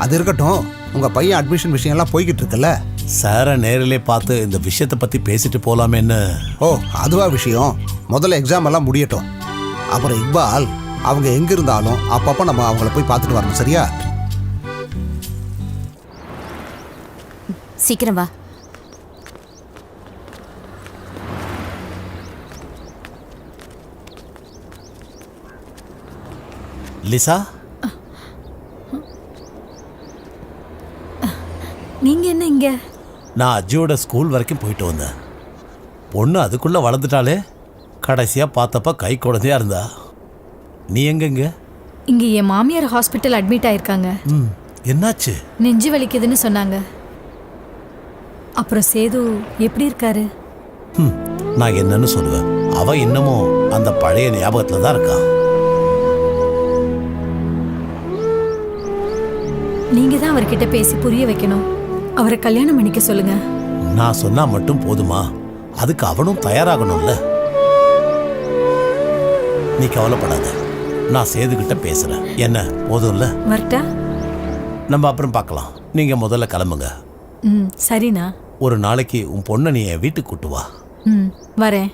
அது இருக்கட்டும், உங்கள் பையன் அட்மிஷன் விஷயம்லாம் போய்கிட்டு இருக்குல்ல? சாரை நேரிலே பார்த்து இந்த விஷயத்தை பற்றி பேசிட்டு போகலாமேன்னு. ஓ, அதுவா விஷயம்? முதல்ல எக்ஸாம் எல்லாம் முடியட்டும். அப்புறம் இக்பால், அவங்க எங்கே இருந்தாலும் அப்பப்போ நம்ம அவங்கள போய் பார்த்துட்டு வரணும், சரியா? சீக்கிரம் வா. லிசா, நீங்க என்ன இங்க? நான் அஜியோட ஸ்கூல் வரைக்கும் போயிட்டு வந்தேன். பொண்ணு அதுக்குள்ள வளர்ந்துட்டாலே. கடைசியா பார்த்தப்ப கை குழந்தையா இருந்தா. நீ எங்கங்க? இங்க என் மாமியார் ஹாஸ்பிட்டல் அட்மிட் ஆயிருக்காங்க. என்னாச்சு? நெஞ்சு வலிக்குதுன்னு சொன்னாங்க. அப்புறம் சேது எப்படி இருக்காரு? நான் என்னன்னு சொல்லுவேன். அவ இன்னமும் அந்த பழைய ஞாபகத்துல தான் இருக்கா. நீங்க தான் அவர்கிட்ட பேசி புரிய வைக்கணும். அவரை கல்யாணம் பண்ணிக்க சொல்லுங்க. நான் சொன்னா மட்டும் போதுமா? அதுக்கு அவனும் தயாராகணும்ல. நீ கவலைப்படாத, நான் சேதுகிட்ட பேசுறேன். என்ன போதும்ல? வரட்டா? நம்ம அப்புறம் பார்க்கலாம். நீங்க முதல்ல கிளம்புங்க. சரிண்ணா. ஒரு நாளைக்கு உன் பொண்ணை நீ என் வீட்டுக்கு கூட்டு வா. வரேன்.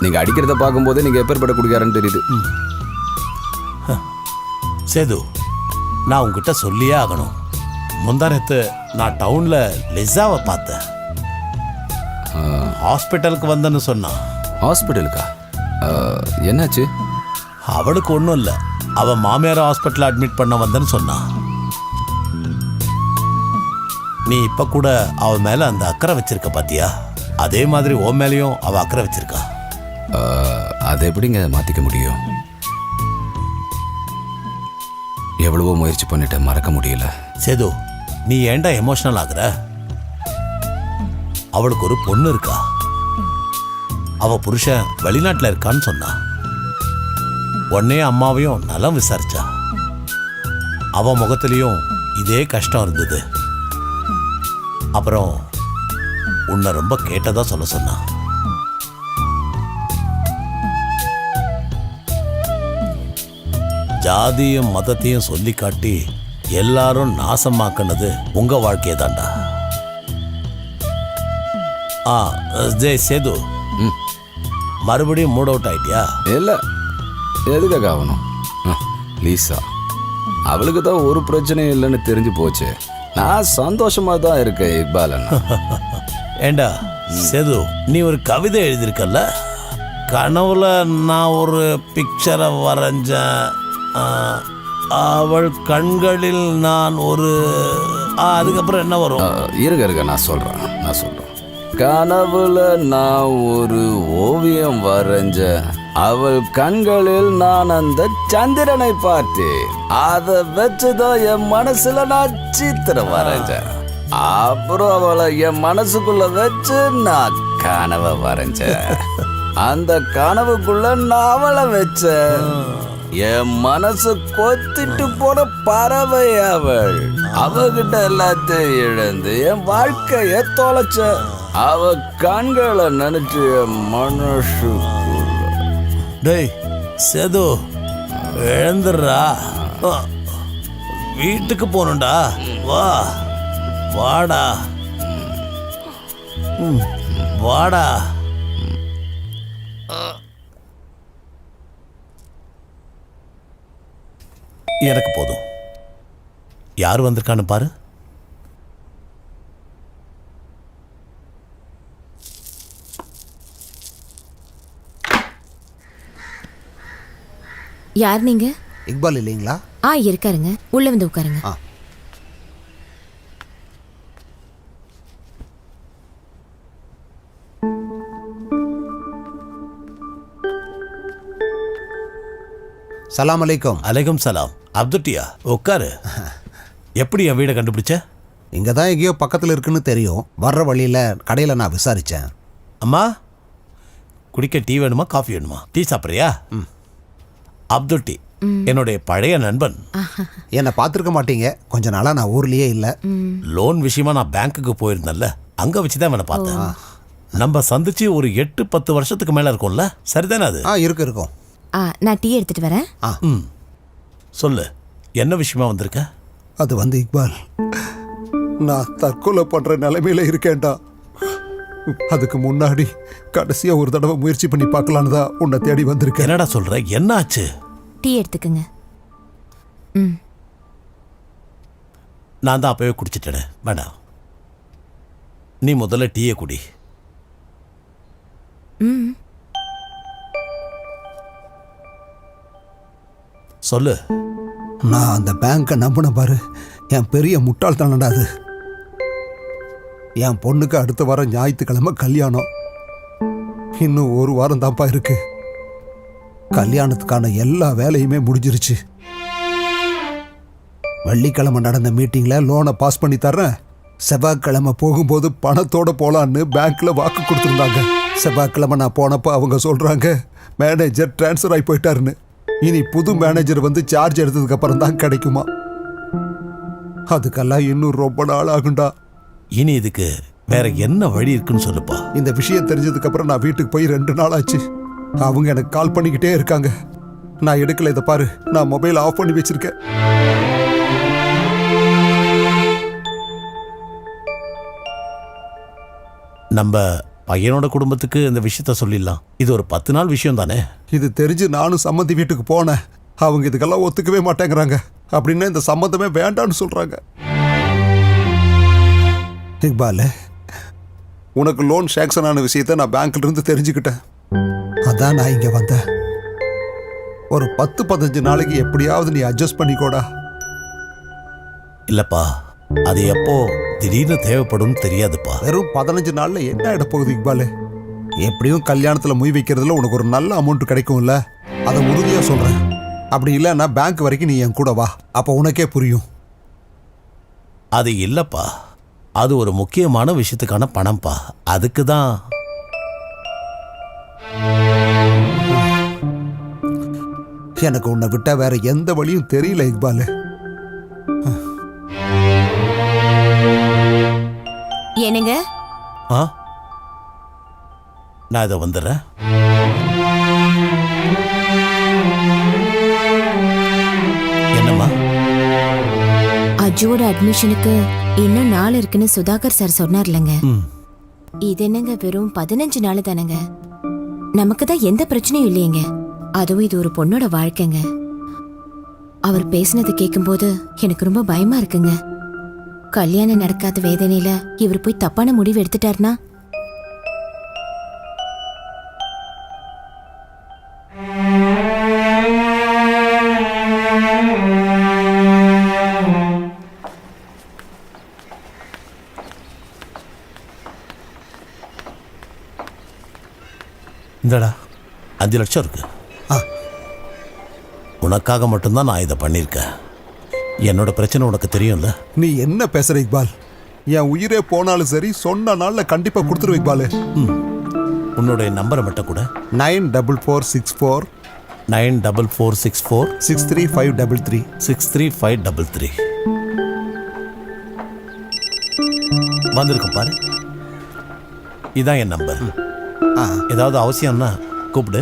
நீங்க அடிக்கிறத பார்க்கும்போதே நீங்க எப்பேற்பட்ட குடிக்காரன்னு தெரியுது. சேது, நான் உங்ககிட்ட சொல்லியே ஆகணும். முந்தானத்து நான் டவுன்ல லிசாவை பார்த்தேன். ஹாஸ்பிட்டலுக்கு வந்தேன்னு சொன்னான். ஹாஸ்பிட்டலுக்கா? என்னாச்சு? அவளுக்கு ஒன்றும் இல்லை, அவன் மாமியார் ஹாஸ்பிட்டல் அட்மிட் பண்ண வந்தேன்னு சொன்னான். நீ இப்ப கூட அவ மேல அந்த அக்கறை வச்சிருக்க பாத்தியா? அதே மாதிரி ஓ மேலேயும் அவ அக்கறை வச்சிருக்கா. அதை எப்படிங்க மாத்திக்க முடியும்? எவ்வளவோ முயற்சி பண்ணிட்டேன், மறக்க முடியல. சேது, நீ ஏன்டா எமோஷனல் ஆகுற? அவளுக்கு ஒரு பொண்ணு இருக்கா. அவ புருஷன் வெளிநாட்டில் இருக்கான்னு சொன்னா. உடனே அம்மாவையும் நலம் விசாரிச்சா. அவ முகத்திலையும் இதே கஷ்டம் இருந்தது. அப்புறம் உன்னை ரொம்ப கேட்டதா சொல்ல சொன்னா. ஜாதியும் மதத்தையும் சொல்லி காட்டி எல்லாரும் நாசமாக்குனது உங்க வாழ்க்கையை தாண்டா. ஜெய் சேது, மறுபடியும் மூட் அவுட் ஆயிட்டியா? இல்லை, எதுக்காக ஆகணும்? லீசா, அவளுக்கு தான் ஒரு பிரச்சனையும் இல்லைன்னு தெரிஞ்சு போச்சு. நான் சந்தோஷமா தான் இருக்கேன் இக்பால் அண்ணா. ஏண்டா சேது, நீ ஒரு கவிதை எழுதியிருக்கல்ல? கனவுல நான் ஒரு பிக்சரை வரைஞ்சேன். அவள் கண்களில் நான் ஒரு அதுக்கப்புறம் என்ன வரும்? இருக்க நான் சொல்றேன். கனவுல நான் ஒரு ஓவியம் வரைஞ்ச, அவள் கண்களில் நான் அந்த சந்திரனை பார்த்தேன். அதை வச்சுதான் என் மனசுல நான் சித்திரம் வரைஞ்சேன். அப்புறம் அவளை என் மனசுக்குள்ள வச்சு நான் கனவை வரைஞ்சேன். அந்த கனவுக்குள்ள நான் அவளை வச்சேன். என் மனசு கொத்திட்டு போன பறவை அவள். அவகிட்ட எல்லாத்தையும் இழந்து என் வாழ்க்கைய தொலைச்ச. அவ கண்களை நினைச்சு என் மனசு. டேய் சேது, எழுந்துடுறா. வீட்டுக்கு போகணும்டா. வாடா வாடா. எனக்கு போதும். யார் வந்திருக்கான்னு பாரு. யார் நீங்க? இக்பால் இல்லைங்களா? இருக்காருங்க, உள்ள வந்து உட்காருங்க. சலாம் அலைக்கும். அலைக்கும் சலாம். அப்துட்டியா, உட்காரு. எப்படி என் வீடை கண்டுபிடிச்ச? இங்கே தான் எங்கேயோ பக்கத்தில் இருக்குன்னு தெரியும். வர்ற வழியில் கடையில் நான் விசாரித்தேன். அம்மா, குடிக்க டீ வேணுமா காஃபி வேணுமா? டீ சாப்பிட்றியா? அப்துட்டி என்னுடைய பழைய நண்பன். என்னை பார்த்துருக்க மாட்டீங்க, கொஞ்ச நாளாக நான் ஊர்லேயே இல்லை. லோன் விஷயமா நான் பேங்க்குக்கு போயிருந்தேன்ல, அங்கே வச்சு தான் அவனை பார்த்தேன். நம்ம சந்திச்சு ஒரு 8-10 வருஷத்துக்கு மேலே இருக்கும்ல, சரிதானே? அது இருக்கும். நான் டீ எடுத்துட்டு வரேன். சொல்லு, என்ன விஷயமா வந்திருக்க? அது வந்து இக்பால், நான் தற்கொலை பண்ணுற நிலைமையில இருக்கேன்டா. அதுக்கு முன்னாடி கடைசியாக ஒரு தடவை முயற்சி பண்ணி பார்க்கலான்னு தான் உன்னை தேடி வந்திருக்கேன். என்னடா சொல்ற? என்ன ஆச்சு? டீ எடுத்துக்கங்க. நான் தான் அப்பவே குடிச்சிட்டேன். வேண்டாம், நீ முதல்ல டீயை குடி. சொல்லு. நான் அந்த பேங்கை நம்பின பாரு, என் பெரிய முட்டாள்தானடா அது. என் பொண்ணுக்கு அடுத்த வாரம் ஞாயிற்றுக்கிழமை கல்யாணம். இன்னும் ஒரு வாரம் தான்ப்பா இருக்கு. கல்யாணத்துக்கான எல்லா வேலையுமே முடிஞ்சிருச்சு. வெள்ளிக்கிழமை நடந்த மீட்டிங்கில் லோனை பாஸ் பண்ணி தர்றேன், செவ்வாய்க்கிழமை போகும்போது பணத்தோட போகலான்னு பேங்க்கில் வாக்கு கொடுத்துருந்தாங்க. செவ்வாய்க்கிழமை நான் போனப்போ அவங்க சொல்கிறாங்க மேனேஜர் டிரான்ஸ்ஃபர் ஆகி போயிட்டாருன்னு. இனி புது மேனேஜர் வந்து சார்ஜ் எடுத்ததுக்கு அப்புறம் தான் கிடைக்குமா. அதுக்கெல்லாம் இன்னும் ரொம்ப நாள் ஆகுண்டா. இனி இதுக்கு வேற என்ன வழி இருக்குன்னு சொல்லுப்பா. இந்த விஷயம் தெரிஞ்சதுக்கு அப்புறம் நான் வீட்டுக்கு போய் 2 நாள் ஆச்சு. அவங்க எனக்கு கால் பண்ணிக்கிட்டே இருக்காங்க. நான் எடுக்கல. இதை பாரு, நான் மொபைல் ஆஃப் பண்ணி வச்சிருக்கேன். நம்ம பையனோட குடும்பத்துக்கு இந்த விஷயத்த சொல்லிடலாம். இது ஒரு 10 நாள் விஷயம் தானே. இது தெரிஞ்சு நானும் சம்மந்தி வீட்டுக்கு போனேன். அவங்க இதுக்கெல்லாம் ஒத்துக்கவே மாட்டேங்கிறாங்க. அப்படின்னா இந்த சம்மந்தமே வேண்டான்னு சொல்றாங்க. இக்பால், உனக்கு லோன் சேங்ஷன் ஆன விஷயத்தை நான் பேங்க்ல இருந்து தெரிஞ்சுக்கிட்டேன். அதான் நான் இங்க வந்தேன். ஒரு 10-15 நாளைக்கு எப்படியாவது நீ அட்ஜஸ்ட் பண்ணிக்கோடா. இல்லப்பா, அது எப்போ திடீர்னு தேவைப்படும் தெரியாதுப்பா. வெறும் 15 நாள்ல என்ன ஆயிட போகுது இக்பால்? எப்படியும் கல்யாணத்துல மொய் வைக்கிறதுல உனக்கு ஒரு நல்ல அமௌண்ட் கிடைக்கும்ல, அதை உறுதியா சொல்றேன். அப்படி இல்லைன்னா பேங்க் வரைக்கும் நீ என் கூட வா, அப்போ உனக்கே புரியும். அது இல்லப்பா, அது ஒரு முக்கியமான விஷயத்துக்கான பணம்ப்பா. அதுக்கு தான். எனக்கு உன்னை விட்டா வேற எந்த வழியும் தெரியல இக்பால். என்னங்க? நான் இதை வந்துடுறேன். என்னம்மா? அஜுவோட அட்மிஷனுக்கு இன்னும் நாள் இருக்குன்னு சுதாகர் சார் சொன்னார்லங்க. இது என்னங்க வெறும் 15 நாள் தானங்க. நமக்கு தான் எந்த பிரச்சனையும் இல்லையேங்க. அதுவும் இது ஒரு பொண்ணோட வாழ்க்கைங்க. அவர் பேசினது கேட்கும்போது எனக்கு ரொம்ப பயமா இருக்குங்க. கல்யாணம் நடக்காத வேதனையில இவர் போய் தப்பான முடிவு எடுத்துட்டாருனா? இந்தடா 5 லட்சம் இருக்கு. உனக்காக மட்டும்தான் நான் இதை பண்ணியிருக்கேன். என்னோட பிரச்சனை உனக்கு தெரியும்ல. நீ என்ன பேசுற இக்பால்? என் உயிரே போனாலும் சரி, சொன்ன நாள்ல கண்டிப்பா கொடுத்துரு இக்பால். உன்னுடைய நம்பரை மட்டும் கூட. 9446463533 63533 வந்திருக்கும் பாரு. இதான் என் நம்பர். ஏதாவது அவசியம்னா கூப்பிடு.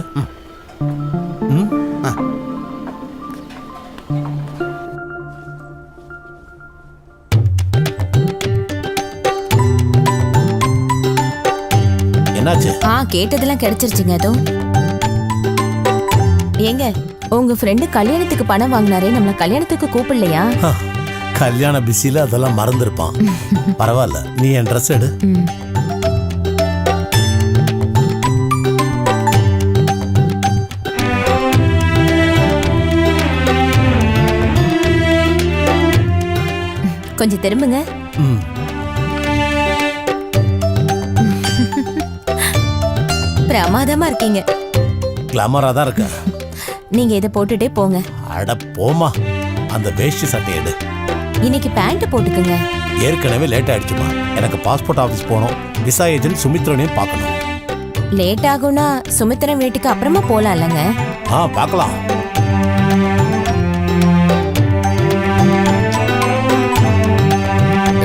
என்னாச்சு? கேட்டதெல்லாம் கிடைச்சிருச்சுங்க. அதோ ஏங்க, உங்க ஃப்ரெண்டு கல்யாணத்துக்கு பணம் வாங்கினாரே, நம்மள கல்யாணத்துக்கு கூப்பிடலையா? கல்யாண பிஸியில அதெல்லாம் மறந்துருப்பான். பரவாயில்ல, நீ என் ட்ரெஸ் எடு. கொஞ்சம் திரும்புங்க. பிரமாதமா இருக்கீங்க. கிளாமரா தான் இருக்க. நீங்க இதை போட்டுட்டே போங்க. அட போமா, அந்த வேஷ்டி சட்டை எடு. இன்னைக்கு பேண்ட் போட்டுக்குங்க. ஏற்கனவே லேட் ஆயிடுச்சுமா. எனக்கு பாஸ்போர்ட் ஆஃபீஸ் போகணும். விசா ஏஜென்ட் சுமித்ரனையும் பார்க்கணும். லேட் ஆகும்னா சுமித்ரன் வீட்டுக்கு அப்புறமா போலாம் இல்லைங்க? பார்க்கலாம்.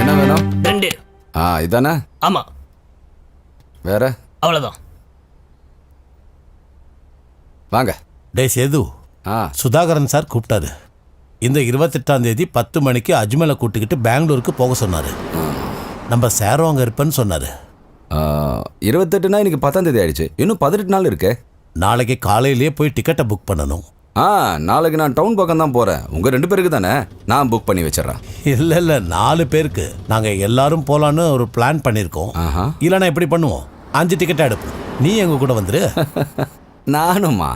என்ன வேணும்? 2. இதானே? ஆமா. வேற? அவ்வளவுதான். வாங்க. டே சேது, சுதாகரன் சார் கூப்பிட்டாரு. இந்த 28ஆம் தேதி 10 மணிக்கு அஜ்மலை கூட்டிக்கிட்டு பெங்களூருக்கு போக சொன்னாரு. நம்ம சாரும் அங்கே இருப்பேன்னு சொன்னாரு. 28னா இன்னைக்கு 10ஆம் தேதி ஆயிடுச்சு. இன்னும் 18 நாள் இருக்கு. நாளைக்கு காலையிலேயே போய் டிக்கெட்டை புக் பண்ணணும். நாளைக்கு நான் டவுன் பக்கம் தான் போறேன். உங்க 2 பேருக்கு தானே? நான் புக் பண்ணி வச்சிடறேன். இல்ல 4 பேருக்கு. நாங்க எல்லாரும் போலான்னு ஒரு பிளான் பண்ணிருக்கோம். இல்லைன்னா எப்படி பண்ணுவோம்? 5 டிக்கெட் எடுப்போம். நீ எங்க கூட வந்துரு. நானுமா?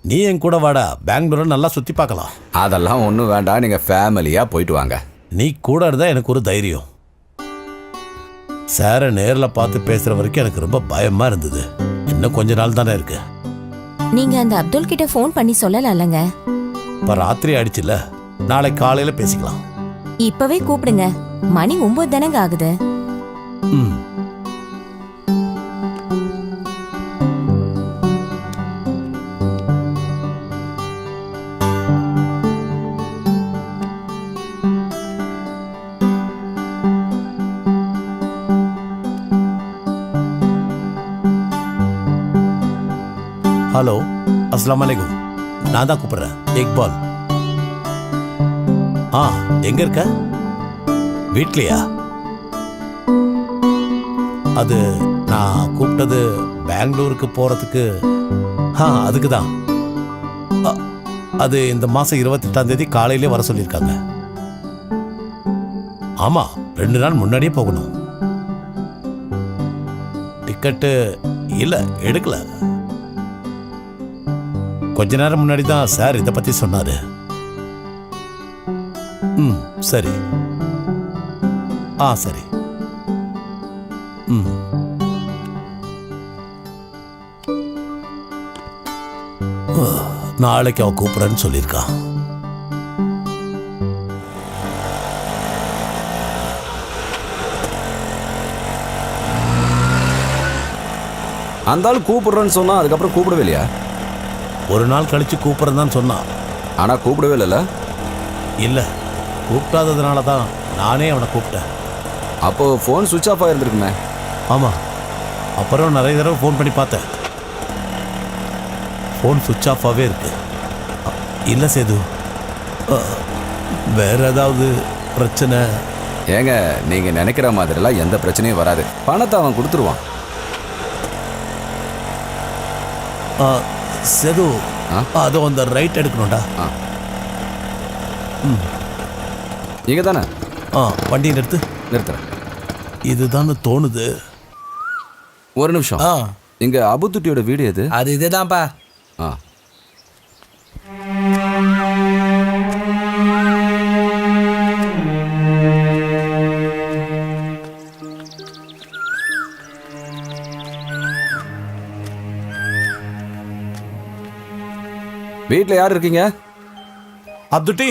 நீ என் கூட வாடா. பெங்களூரை நல்லா சுத்தி பார்க்கலாம். அதெல்லாம் ஒன்றும் வேண்டாம். நீங்க ஃபேமிலியா போயிட்டு வாங்க. நீ கூட இருந்தா எனக்கு ஒரு தைரியம். சாரை நேரில் பார்த்து பேசுற வரைக்கும் எனக்கு ரொம்ப பயமா இருந்தது. இன்னும் கொஞ்ச நாள் தானே இருக்கு. நீங்க அந்த அப்துல் கிட்ட ஃபோன் பண்ணி சொல்லலாம்லங்க. இப்ப ராத்திரி ஆயிடுச்சுல, நாளை காலையில பேசிக்கலாம். இப்பவே கூப்பிடுங்க. மணி 9 தானங்க ஆகுது. ஹலோ, அஸ்ஸலாமு அலைக்கும். நான் தான் கூப்பிடுறேன், இக்பால். எங்க இருக்க? வீட்லையா? அது நான் கூப்பிட்டது பெங்களூருக்கு போறதுக்கு அதுக்கு தான். அது இந்த மாசம் 28ஆம் தேதி காலையிலே வர சொல்லியிருக்காங்க. ஆமா, 2 நாள் முன்னாடியே போகணும். டிக்கெட்டு இல்ல, எடுக்கல. கொஞ்ச நேரம் முன்னாடி தான் சார் இதை பத்தி சொன்னாரு. சரி. சரி. நாளைக்கு அவ கூப்பிடுறேன்னு சொல்லியிருக்கான். அந்த ஆள் கூப்பிடுறேன்னு சொன்னா அதுக்கப்புறம் கூப்பிடவே இல்லையா? ஒரு நாள் கழிச்சு கூப்பிடுறேன்னு தான் சொன்னான். ஆனா கூப்பிடவே இல்லைல்ல? இல்ல, கூப்பிடாததுனால தான் நானே அவனை கூப்பிட்டேன். அப்போ ஃபோன் சுவிட்ச் ஆஃப் ஆயிருந்திருக்குமே. ஆமா, அப்புறம் நிறைய தடவை ஃபோன் பண்ணி பார்த்தேன். ஃபோன் சுவிட்ச் ஆஃபாகவே இருக்கு. இல்லை சேது, வேற ஏதாவது பிரச்சனை? ஏங்க, நீங்க நினைக்கிற மாதிரிலாம் எந்த பிரச்சனையும் வராது. பணத்தை அவன் கொடுத்துருவான். சேது, அதோ அந்த ரைட் எடுக்கணும்டா. நீங்க தானே? வண்டியை நிறுத்துறேன். இதுதான் தோணுது. ஒரு நிமிஷம். இங்க அபுத்துட்டியோட வீடு எது? அது இதுதான்ப்பா. வீட்ல யார் இருக்கீங்க? அப்துட்டி,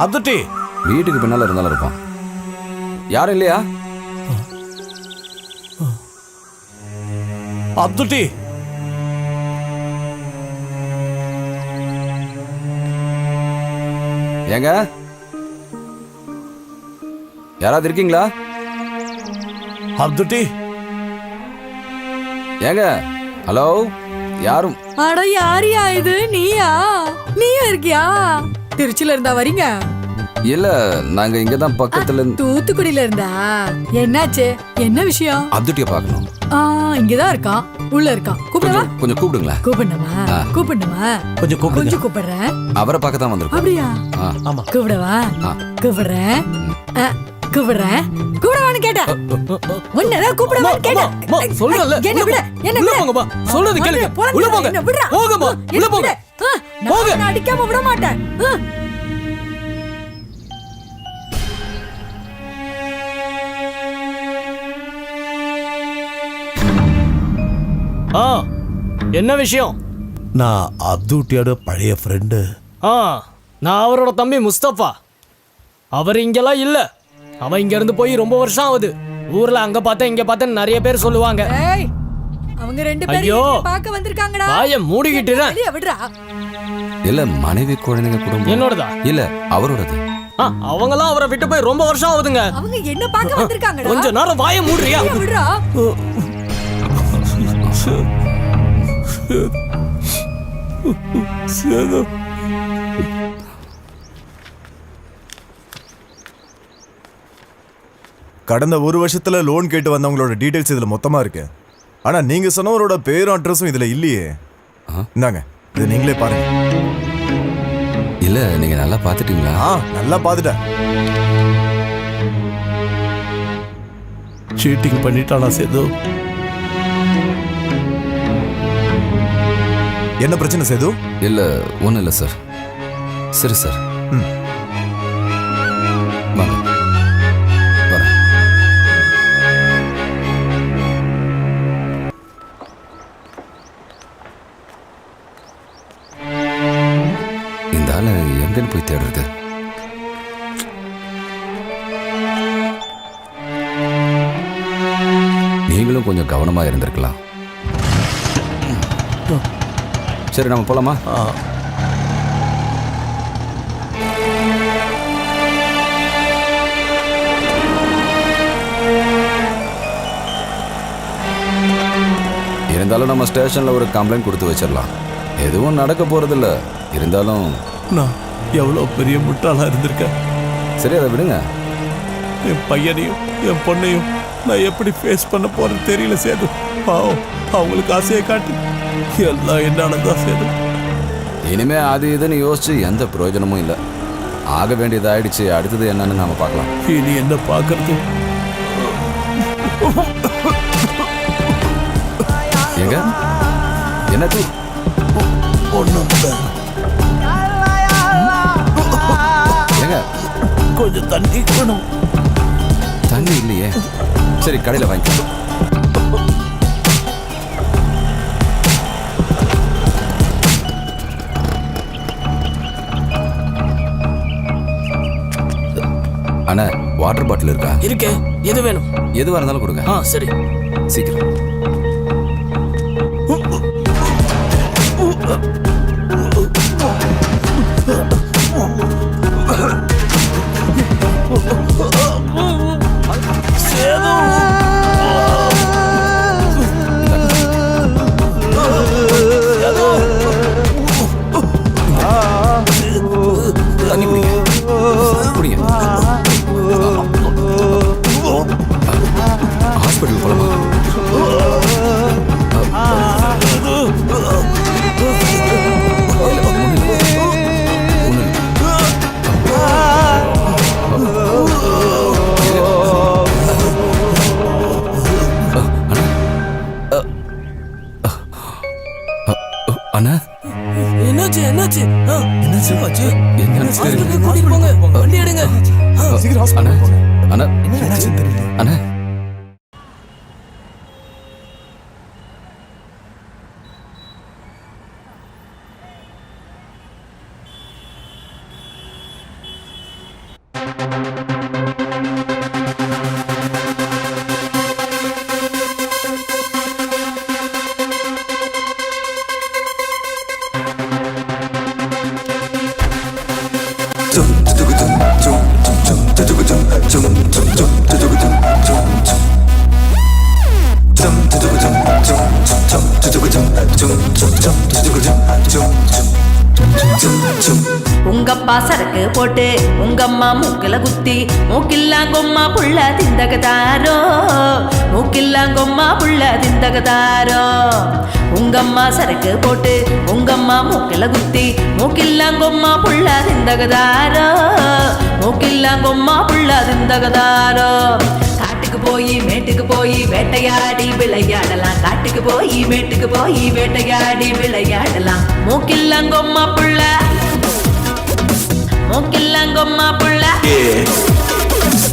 அப்துட்டி. வீட்டுக்கு பின்னால இருந்தாலும் இருப்பான். யாரும் இல்லையா? அப்துட்டி, ஏங்க, யாராவது இருக்கீங்களா? அப்துட்டி. ஏங்க, ஹலோ, யாரும்? அட யாரியா இது? நீயும் இருக்கியா? திருச்சியில இருந்தா வரீங்க? இல்ல, நாங்க இங்கதான் பக்கத்துல. தூத்துக்குடியில இருந்தா? என்னாச்சு? என்ன விஷயம்? அப்துட்டிய பார்க்கணும். இங்கதான் இருக்கான், உள்ள இருக்கான். கூப்பிடவா? கொஞ்சம் கூப்பிடுங்களேன். கூப்பிடணுமா? கொஞ்சம் கூப்பிடுறேன். அவரை பார்க்க தான் வந்திருக்கோம். அப்படியா? ஆமா. கூப்பிடவா? கூப்பிடுறேன். கூப்பிடவான்னு கேட்டேன். உன்னதான் கூப்பிடவான்னு கேட்டேன். சொல்றல. என்ன விட? போங்கப்பா. சொல்றது கேளுங்க. உள்ள போங்க. என்ன விடுறா? போங்கப்பா. உள்ள போங்க. போங்க. நான் அடிக்காம விட மாட்டேன். என்ன விஷயம்? நான் அப்துட்டியோட பழைய ஃப்ரெண்டு. நான் அவரோட தம்பி முஸ்தபா. அவர் இங்கெல்லாம் இல்ல. அவன் இங்க இருந்து போய் ரொம்ப வருஷம் ஆகுது. ஊர்ல அங்க பார்த்தேன் இங்க பார்த்தேன் நிறைய பேர் சொல்லுவாங்க. அவங்க 2 பேரும் பார்க்க வந்திருக்காங்கடா. வாயை மூடிக்கிட்டு இரு. வெளிய விடுடா. இல்ல, மனைவி குழந்தைங்க குடும்பம். என்னோடதா? இல்ல, அவரோடது. அவங்கலாம் அவரை விட்டு போய் ரொம்ப வருஷம் ஆகுதுங்க. அவங்க என்ன பார்க்க வந்திருக்காங்கடா. கொஞ்ச நேரம் வாயை மூடுறியா? விடுடா. கடந்த 1 வருஷத்துல லோன் கேட்டு வந்தவங்களோட டீடைல்ஸ் இதுல மொத்தமா இருக்கு. ஆனா நீங்க சொன்னவரோட பேரும் அட்ரஸும் இதுல இல்லையே. இந்தாங்க, இது நீங்களே பாருங்க. இல்ல, நீங்க நல்லா பாத்துட்டீங்களா? நல்லா பாத்துட்டேன். சீட்டிங் பண்ணிட்டானா சேது? என்ன பிரச்சனை சேது? இல்ல, ஒண்ணும் இல்ல சார். சரி சார். வாங்க. வரேன். இந்த ஆளை எங்கன்னு போய் தேடுறது? நீங்களும் கொஞ்சம் கவனமா இருந்திருக்கலாம். சரி, நம்ம போலாமா? இருந்தாலும் நம்ம ஸ்டேஷன்ல ஒரு கம்ப்ளைண்ட் கொடுத்து வச்சிடலாம். எதுவும் நடக்க போறதில்ல. இருந்தாலும் நான் எவ்வளோ பெரிய முட்டாளா இருந்திருக்கேன். சரி, அதை விடுங்க. என் பையனையும் என் பொண்ணையும் நான் எப்படி ஃபேஸ் பண்ண போறேன்னு தெரியல சேது. பாவம், அவங்களுக்கு ஆசையை காட்டி எல்லாம் என்னானதான் சேது. இனிமே அது இதுன்னு யோசிச்சு எந்த பிரயோஜனமும் இல்லை. ஆக வேண்டியது ஆயிடுச்சு. அடுத்தது என்னன்னு நாம பார்க்கலாம். இனி என்ன பார்க்கறது? எங்க என்னது? ஒண்ணும் எங்க கொஞ்சம் தண்ணி வேணும். தண்ணி இல்லையே. சரி, கடையில் வாங்கிக்கலாம். அண்ணா, வாட்டர் பாட்டில் இருக்கா? இருக்கே. எது வேணும்? எதுவாக இருந்தாலும் கொடுங்க. சரி, சீக்கிரம். தண்ணி குடிங்க. ஹாஸ்பிட்டல் போலாமா? அண்ணா, என்னாச்சு? என்னாச்சு? என்னாச்சு? என்னாச்சு? கூட்டிட்டு போங்க, வண்டி எடுங்க. அண்ணா, அண்ணா, அண்ணா. உங்கப்பா சரக்கு போட்டு உங்கம்மா மூக்கில குத்தி மூக்கில்லாங்கொம்மா புள்ள திந்தகதாரோ, மூக்கில்லாங்கொம்மா புள்ள திந்தகதாரோ. உங்கம்மா சரக்கு போட்டு உங்கம்மா மூக்கில குத்தி மூக்கில்லாங்கொம்மா புள்ள திந்தகதாரோ, மூக்கில்லாங்கொம்மா புள்ள திந்தகதாரோ. காட்டுக்கு போய் மேட்டுக்கு போய் வேட்டையாடி விளையாடலாம், காட்டுக்கு போய் மேட்டுக்கு போய் வேட்டையாடி விளையாடலாம். மூக்கில்லாங்கொம்மா புள்ள, மூக்கில்லாங்கொம்மா புள்ள.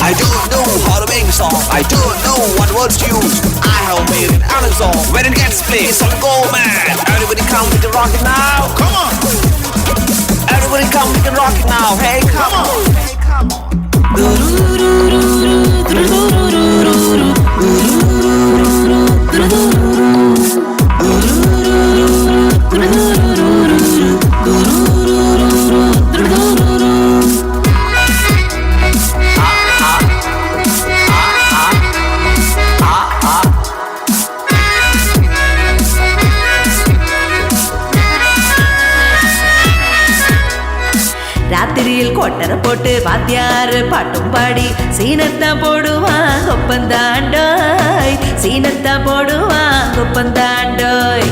I don't know how to make a song. I don't know what words to use. I have made it on a song. When it gets played, some go mad. Everybody come, we can rock it now. Come on. Everybody come, we can rock it now. Hey, come on. Hey, come on. ராத்திரியில் கொட்டரை போட்டு வாத்தியாரு பாட்டும் பாடி சீனத்தான் போடுவான் கொப்பந்தாண்டோய், சீனத்தான் போடுவான் கொப்பந்தாண்டோய்.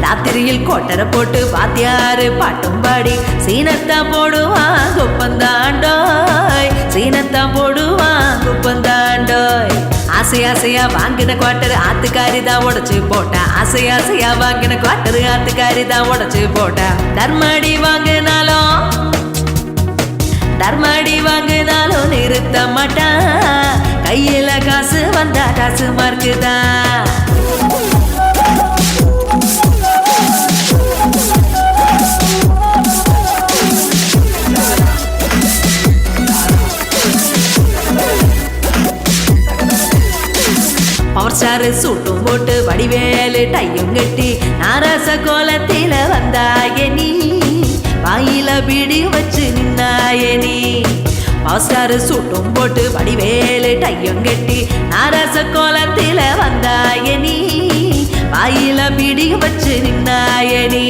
ராத்திரியில் கொட்டரை போட்டு வாத்தியாரு பாட்டும் பாடி சீனத்தான் போடுவான் கொப்பந்தாண்டோய், சீனத்தான் போடுவான் கொப்பந்தாண்டோய். ஆசை ஆசையா வாங்கின குவாட்டர் ஆத்துக்காரி தான் உடைச்சு போட்டா, ஆசை ஆசையா வாங்கின குவாட்டர் ஆத்துக்காரி தான் உடைச்சு போட்டா. தர்மடி வாங்கினாலும் தர்மடி வாங்கினாலும் நிறுத்த மாட்டான், கையில காசு வந்தா காசு மார்க்குதான். பவர் ஸ்டார் சூட்டும் போட்டு வடிவேலு டையும் கட்டி நாராச கோலத்தில வந்தாயே நீ, வாயில பிடி வச்சு நின்னாயே நீ. பவர் ஸ்டார் சூட்டும் போட்டு வடிவேலு டையும் கட்டி நாராச கோலத்தில வந்தாயே நீ, வாயில பிடி வச்சு நின்னாயே நீ.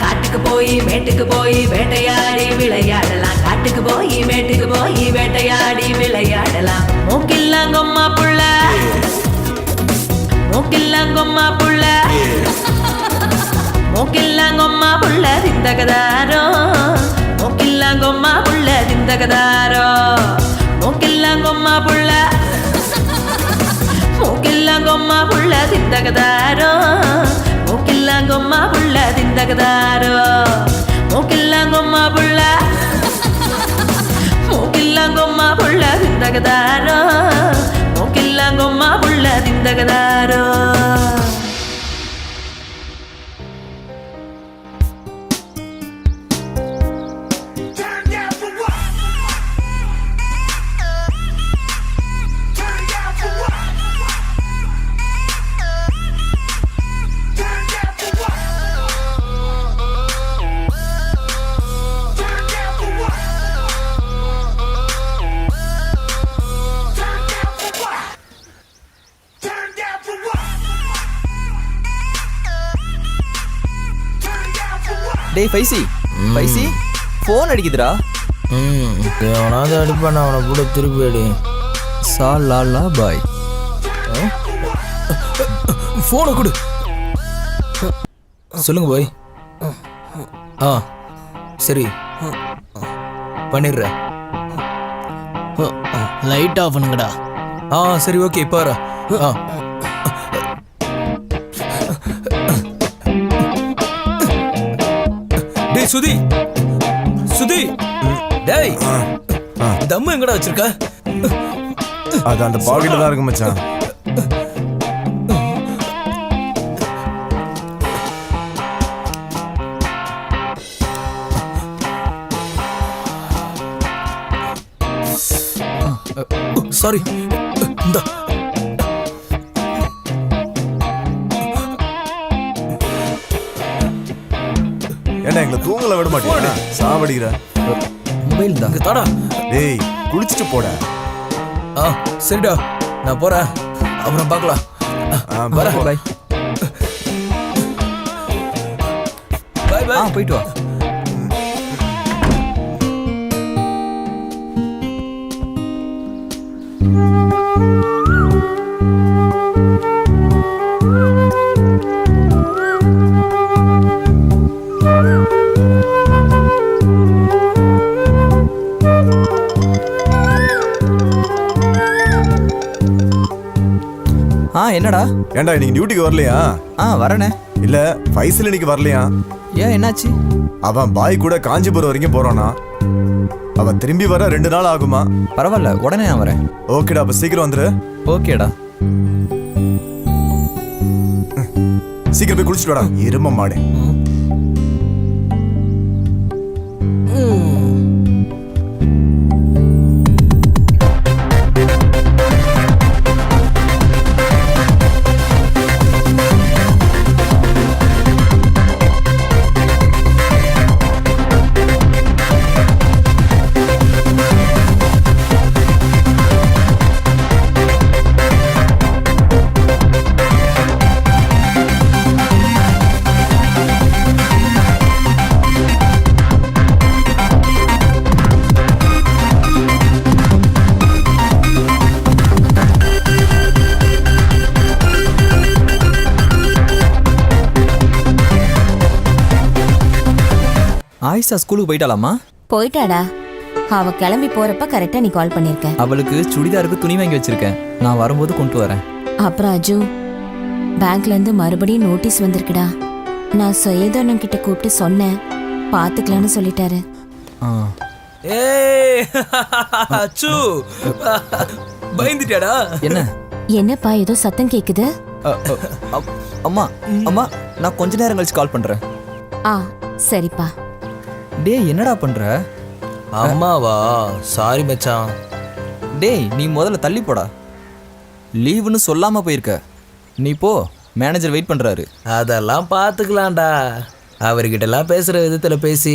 காட்டுக்கு போய் மேட்டுக்கு போய் வேட்டையாடி விளையாடலாம், காட்டு காட்டுக்கு போய் மேட்டுக்கு போய் வேட்டையாடி விளையாடலாம். மூக்கில்லாங்கொம்மா புள்ள, மூக்கில்லாங்கொம்மா புள்ள, மூக்கில்லாங்கொம்மா புள்ள திந்தகதாரோ, மூக்கில்லாங்கொம்மா புள்ள திந்தகதாரோ, மூக்கில்லாங்கொம்மா புள்ள, மூக்கில்லாங்கொம்மா புள்ள திந்தகதாரோ, மூக்கில்லாங்கொம்மா புள்ள திந்தகதாரோ, மூக்கில்லாங்கொம்மா புள்ள, மூக்கில்லாங்கொம்மா புள்ள திந்தகதாரோ, மூக்கில்லாங்கொம்மா புள்ள திந்தகதாரோ. டேய் ஃபைசி, ஃபைசி ஃபோன் அடிக்குதுடா. எவனாவது அடிப்பான், அவனை கூட திருப்பி அடி. சா லா லா பாய். ஃபோனை கொடு. சொல்லுங்க பாய். ஆ சரி பண்ணிடுறேன். லைட் ஆஃப் பண்ணுங்கடா. ஆ சரி ஓகே இப்போ வர. ஆ டேய் சுதி, சுதி, டேய் தம்மு எங்கடா வச்சிருக்க? அது அந்த பாக்கெட்ல தான் இருக்கு மச்சான். சாரி. இந்த ஏன்னா எங்களை தூங்கல விட மாட்டேங்க, சாவடிக்கிற. மொபைல் தான் தாடா. டேய் குளிச்சுட்டு போட. ஆ சரிடா, நான் போறேன், அப்புறம் பார்க்கலாம். பாய் பாய். பாய் பாய். போயிட்டு வா. என்னடா? ஏன்டா இன்னைக்கு டியூட்டிக்கு வரலையா? வரேனே. இல்ல ஃபைசல் இன்னைக்கு வரலையா? ஏன் என்னாச்சு? அவன் பாய் கூட காஞ்சிபுரம் வரைக்கும் போறானா. அவன் திரும்பி வர 2 நாள் ஆகுமா? பரவாயில்ல, உடனே நான் வரேன். ஓகேடா, அப்ப சீக்கிரம் வந்துரு. ஓகேடா. சீக்கிரம் போய் குளிச்சுட்டு வாடா, எரும மாடு. ஆயிஷா ஸ்கூலுக்கு போயிட்டாலாமா? போயிட்டாடா. அவ கிளம்பி போறப்ப கரெக்டா நீ கால் பண்ணிருக்க. அவளுக்கு சுடிதாருக்கு துணி வாங்கி வச்சிருக்கேன், நான் வரும்போது கொண்டு வரேன். அப்புறம் அஜு, பேங்க்ல இருந்து மறுபடியும் நோட்டீஸ் வந்திருக்குடா. நான் சுயதோனம் கிட்ட கூப்பிட்டு சொன்னேன், பாத்துக்கலான்னு சொல்லிட்டாரு. ஏய் அச்சு, பயந்துட்டியாடா? என்ன? என்னப்பா ஏதோ சத்தம் கேக்குது? அம்மா அம்மா, நான் கொஞ்ச நேரம் கழிச்சு கால் பண்றேன். சரிப்பா. டேய் என்னடா பண்ற? அம்மாவா? சாரி மச்சான். டேய் நீ முதல்ல தள்ளி போடா. லீவுன்னு சொல்லாம போயிருக்க. நீ போ, மேனேஜர் வெயிட் பண்றாரு. அதெல்லாம் பார்த்துக்கலாம்டா. அவர்கிட்டலாம் பேசுற விதத்துல பேசி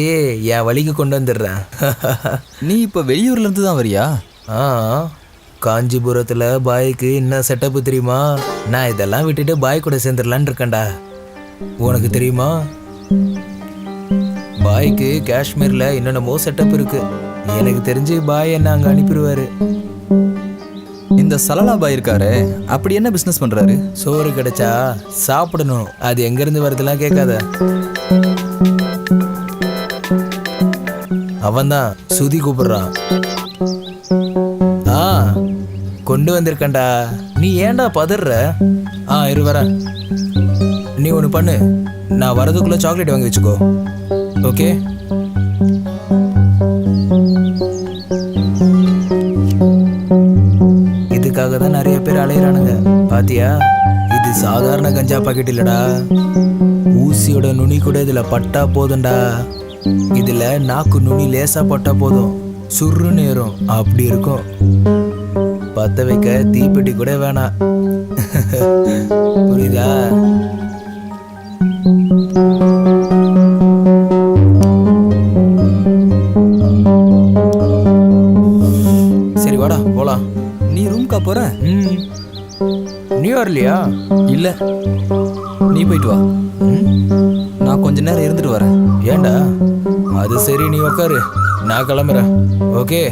என் வழிக்கு கொண்டு வந்துடுறேன். நீ இப்ப வெளியூர்ல இருந்து தான் வரியா? காஞ்சிபுரத்துல பாய்க்கு என்ன செட்டப்பு தெரியுமா? நான் இதெல்லாம் விட்டுட்டு பாய் கூட சேர்ந்துடலான்னு இருக்கேன்டா. உனக்கு தெரியுமா, பாய்க்கு காஷ்மீர்ல என்னென்னமோ செட்டப் இருக்கு. எனக்கு தெரிஞ்சு பாய் என்ன அங்கே அனுப்பிடுவாரு. இந்த சலலா பாய் இருக்காரு, அப்படி என்ன பிஸ்னஸ் பண்ணுறாரு? சோறு கிடைச்சா சாப்பிடணும், அது எங்கேருந்து வருதுலாம் கேட்காத. அவன்தான் சுதி கூப்பிடுறான். ஆ கொண்டு வந்திருக்கேன்டா. நீ ஏன்டா பதற? இரு வர. நீ ஒன்று பண்ணு, நான் வரதுக்குள்ளே சாக்லேட் வாங்கி வச்சுக்கோ. ஓகே? இதுக்காக தான் நிறைய பேர் அலையிறானுங்க பாத்தியா. இது சாதாரண கஞ்சா பாக்கெட் இல்லடா. ஊசியோட நுனி கூட இதுல பட்டா போதும்டா. இதுல நாக்கு நுனி லேசா பட்டா போதும், சுருன்னு ஏறும். அப்படி இருக்கும். பத்த வைக்க தீப்பெட்டி கூட வேணாம். புரியுதா? சரி வாடா போலாம். நீ ரூம்க்கா போற? நீ வரலையா? இல்லை, நீ போயிட்டு வா. நான் கொஞ்ச நேரம் இருந்துட்டு வரேன். ஏண்டா? அது சரி, நீ உக்காரு, நான் கிளம்புறேன். ஓகே?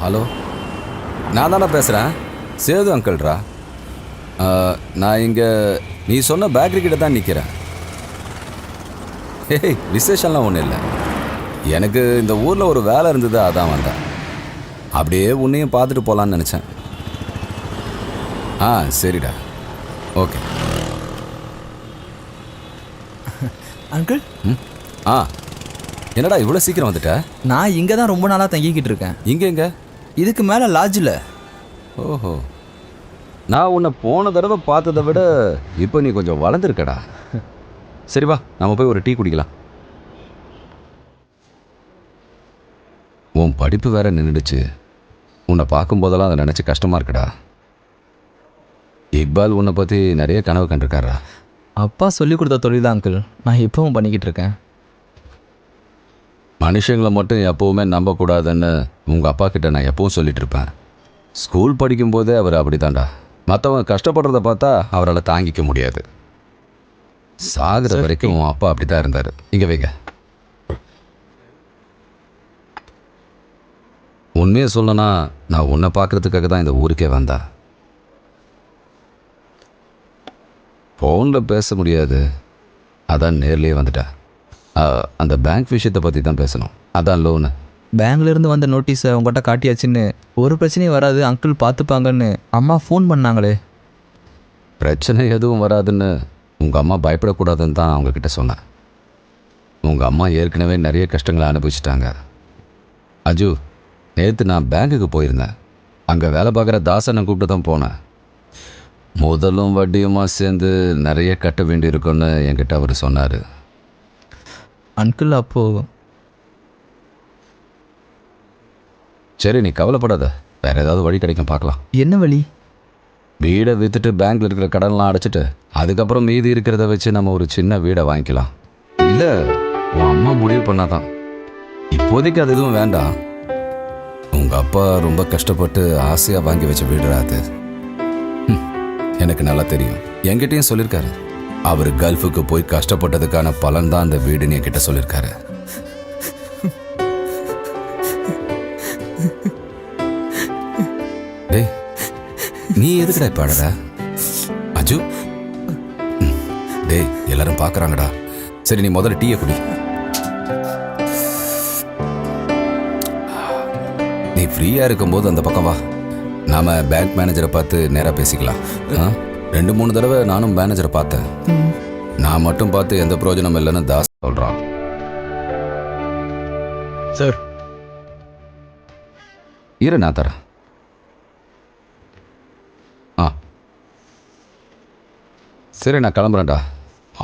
ஹலோ, நான் தானே பேசுகிறேன், சேது அங்கிள்ரா. நான் இங்கே நீ சொன்ன பேக்கரி கிட்ட தான் நிற்கிறேன். ஏய், விசேஷம்லாம் ஒன்றும் இல்லை. எனக்கு இந்த ஊரில் ஒரு வேலை இருந்தது, அதான் வந்தேன். அப்படியே உன்னையும் பார்த்துட்டு போகலான்னு நினச்சேன். சரிடா, ஓகே. அங்கிள். என்னடா இவ்வளோ சீக்கிரம் வந்துட்ட? நான் இங்கே தான் ரொம்ப நாளாக தங்கிக்கிட்டு இருக்கேன். எங்கே? இதுக்கு மேலே லாட்ஜில். ஓஹோ, நான் உன்னை போன தடவை பார்த்ததை விட இப்போ நீ கொஞ்சம் வளர்ந்துருக்கடா. சரி வா, நம்ம போய் ஒரு டீ குடிக்கலாம். உன் படிப்பு வேற நின்றுடுச்சு. உன்னை பார்க்கும்போதெல்லாம் அதை நினச்சி கஷ்டமாக இருக்குடா. இக்பால் உன்னை பற்றி நிறைய கனவு கண்டிருக்காரா? அப்பா சொல்லி கொடுத்த தொழில் தான் அங்கிள், நான் இப்போவும் பண்ணிக்கிட்டு இருக்கேன். மனுஷங்களை மட்டும் எப்போவுமே நம்பக்கூடாதுன்னு உங்கள் அப்பா கிட்ட நான் எப்பவும் சொல்லிட்டு இருப்பேன். ஸ்கூல் படிக்கும்போதே அவர் அப்படி தான்டா. மற்றவங்க கஷ்டப்படுறத பார்த்தா அவரால் தாங்கிக்க முடியாது. சாகிற வரைக்கும் உன் அப்பா அப்படி தான் இருந்தார். இங்கே வைங்க. உண்மையை சொல்லணும்னா நான் உன்னை பார்க்குறதுக்காக தான் இந்த ஊருக்கே வந்தேன். ஃபோனில் பேச முடியாது, அதான் நேர்லேயே வந்துட்டேன். அந்த பேங்க் விஷயத்தை பற்றி தான் பேசணும். அதான் லோனு. பேங்க்லேருந்து வந்த நோட்டீஸை உங்கள்கிட்ட காட்டியாச்சுன்னு, ஒரு பிரச்சனையும் வராது, அங்கிள் பார்த்துப்பாங்கன்னு அம்மா ஃபோன் பண்ணாங்களே. பிரச்சனை எதுவும் வராதுன்னு உங்கள் அம்மா பயப்படக்கூடாதுன்னு தான் அவங்கக்கிட்ட சொன்னேன். உங்கள் அம்மா ஏற்கனவே நிறைய கஷ்டங்களை அனுபவிச்சிட்டாங்க. அஜு, நேற்று நான் பேங்க்குக்கு போயிருந்தேன். அங்கே வேலை பார்க்குற தாசனை கூப்பிட்டு தான் போனேன். முதலும் வட்டியுமா சேர்ந்து நிறைய கட்ட வேண்டியிருக்குன்னு என்கிட்ட அவர் சொன்னார். அங்கிள் அப்போ சரி, நீ கவலைப்படாத, வேறு ஏதாவது வழி கிடைக்கும், பார்க்கலாம். என்ன வழி? வீடை விற்றுட்டு பேங்க்கில் இருக்கிற கடன்லாம் அடைச்சிட்டு அதுக்கப்புறம் மீதி இருக்கிறத வச்சு நம்ம ஒரு சின்ன வீடை வாங்கிக்கலாம். இல்லை, உன் அம்மா முடிவு பண்ணாதான். இப்போதைக்கு அது எதுவும் வேண்டாம். உங்கள் அப்பா ரொம்ப கஷ்டப்பட்டு ஆசையாக வாங்கி வச்ச வீடுடா அது. எனக்கு நல்லா தெரியும். என்கிட்டையும் சொல்லியிருக்காரு. அவர் கல்ஃபுக்கு போய் கஷ்டப்பட்டதுக்கான பலன் தான் அந்த வீடுன்னு என்கிட்ட சொல்லியிருக்காரு. டேய், நீ எதுக்குடா இப்ப அழற? அஜு, டேய் எல்லாரும் பார்க்குறாங்கடா. சரி, நீ முதல்ல டீயை குடி. நீ ஃப்ரீயாக இருக்கும்போது அந்த பக்கம் வா. நாம் பேங்க் மேனேஜரை பார்த்து நேராக பேசிக்கலாம். 2-3 தடவை நானும் மேனேஜரை பார்த்தேன். நான் மட்டும் பார்த்து எந்த பிரயோஜனம் இல்லைன்னு தாஸ் சொல்கிறான். சார், இரு, நான் தரேன். சரி நான் கிளம்புறேன்டா.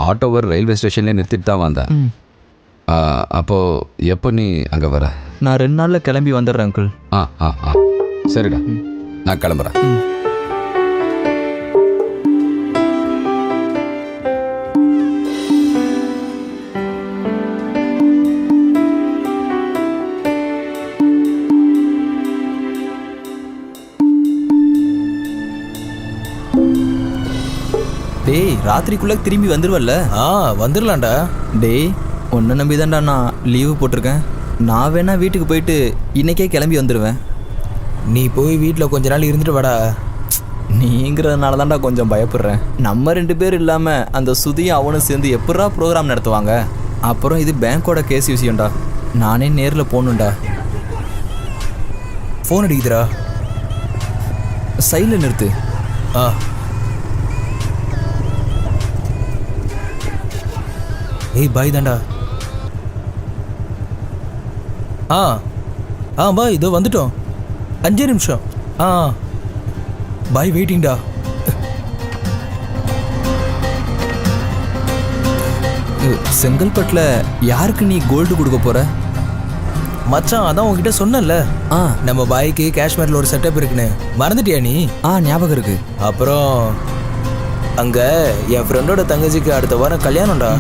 ஆட்டோவர் ரயில்வே ஸ்டேஷன்லேயே நிறுத்திட்டு தான் வந்தேன். அப்போது எப்போ நீ அங்கே வர? நான் 2 நாளில் கிளம்பி வந்துடுறேன் அங்கிள். சரிடா, நான் கிளம்புறேன். டேய், ராத்திரிக்குள்ளே திரும்பி வந்துடுவல்ல? வந்துடலாம்டா. டேய், ஒன்றை நம்பி தான்டா நான் லீவு போட்டிருக்கேன். நான் வேணா வீட்டுக்கு போயிட்டு இன்னைக்கே கிளம்பி வந்துடுவேன். நீ போய் வீட்டில் கொஞ்ச நாள் இருந்துட்டு வாடா. நீங்கிறதுனால தான்டா கொஞ்சம் பயப்படுறேன். நம்ம 2 பேர் இல்லாமல் அந்த சுதியும் அவனும் சேர்ந்து எப்படா ப்ரோக்ராம் நடத்துவாங்க? அப்புறம் இது பேங்க்கோட கேஸ் விஷயம்டா. நானே நேரில் போகணுண்டா. ஃபோன் அடிக்குதுடா. சைடில் நிறுத்து. ஏய் பாய் தாண்டா. பாய் இதோ வந்துட்டோம். 5 நிமிஷம். பாய் வெயிட்டிங்டா. செங்கல்பட்டில் யாருக்கு நீ கோல்டு கொடுக்க போற? மச்சான், அதான் உங்ககிட்ட சொன்னேன்ல, நம்ம பாய்க்கு காஷ்மீரில் ஒரு செட்டப் இருக்குன்னு. மறந்துட்டியா நீ? ஞாபகம் இருக்கு. அப்புறம் அங்கே என் ஃப்ரெண்டோட தங்கச்சிக்கு அடுத்த வாரம் கல்யாணம்டா.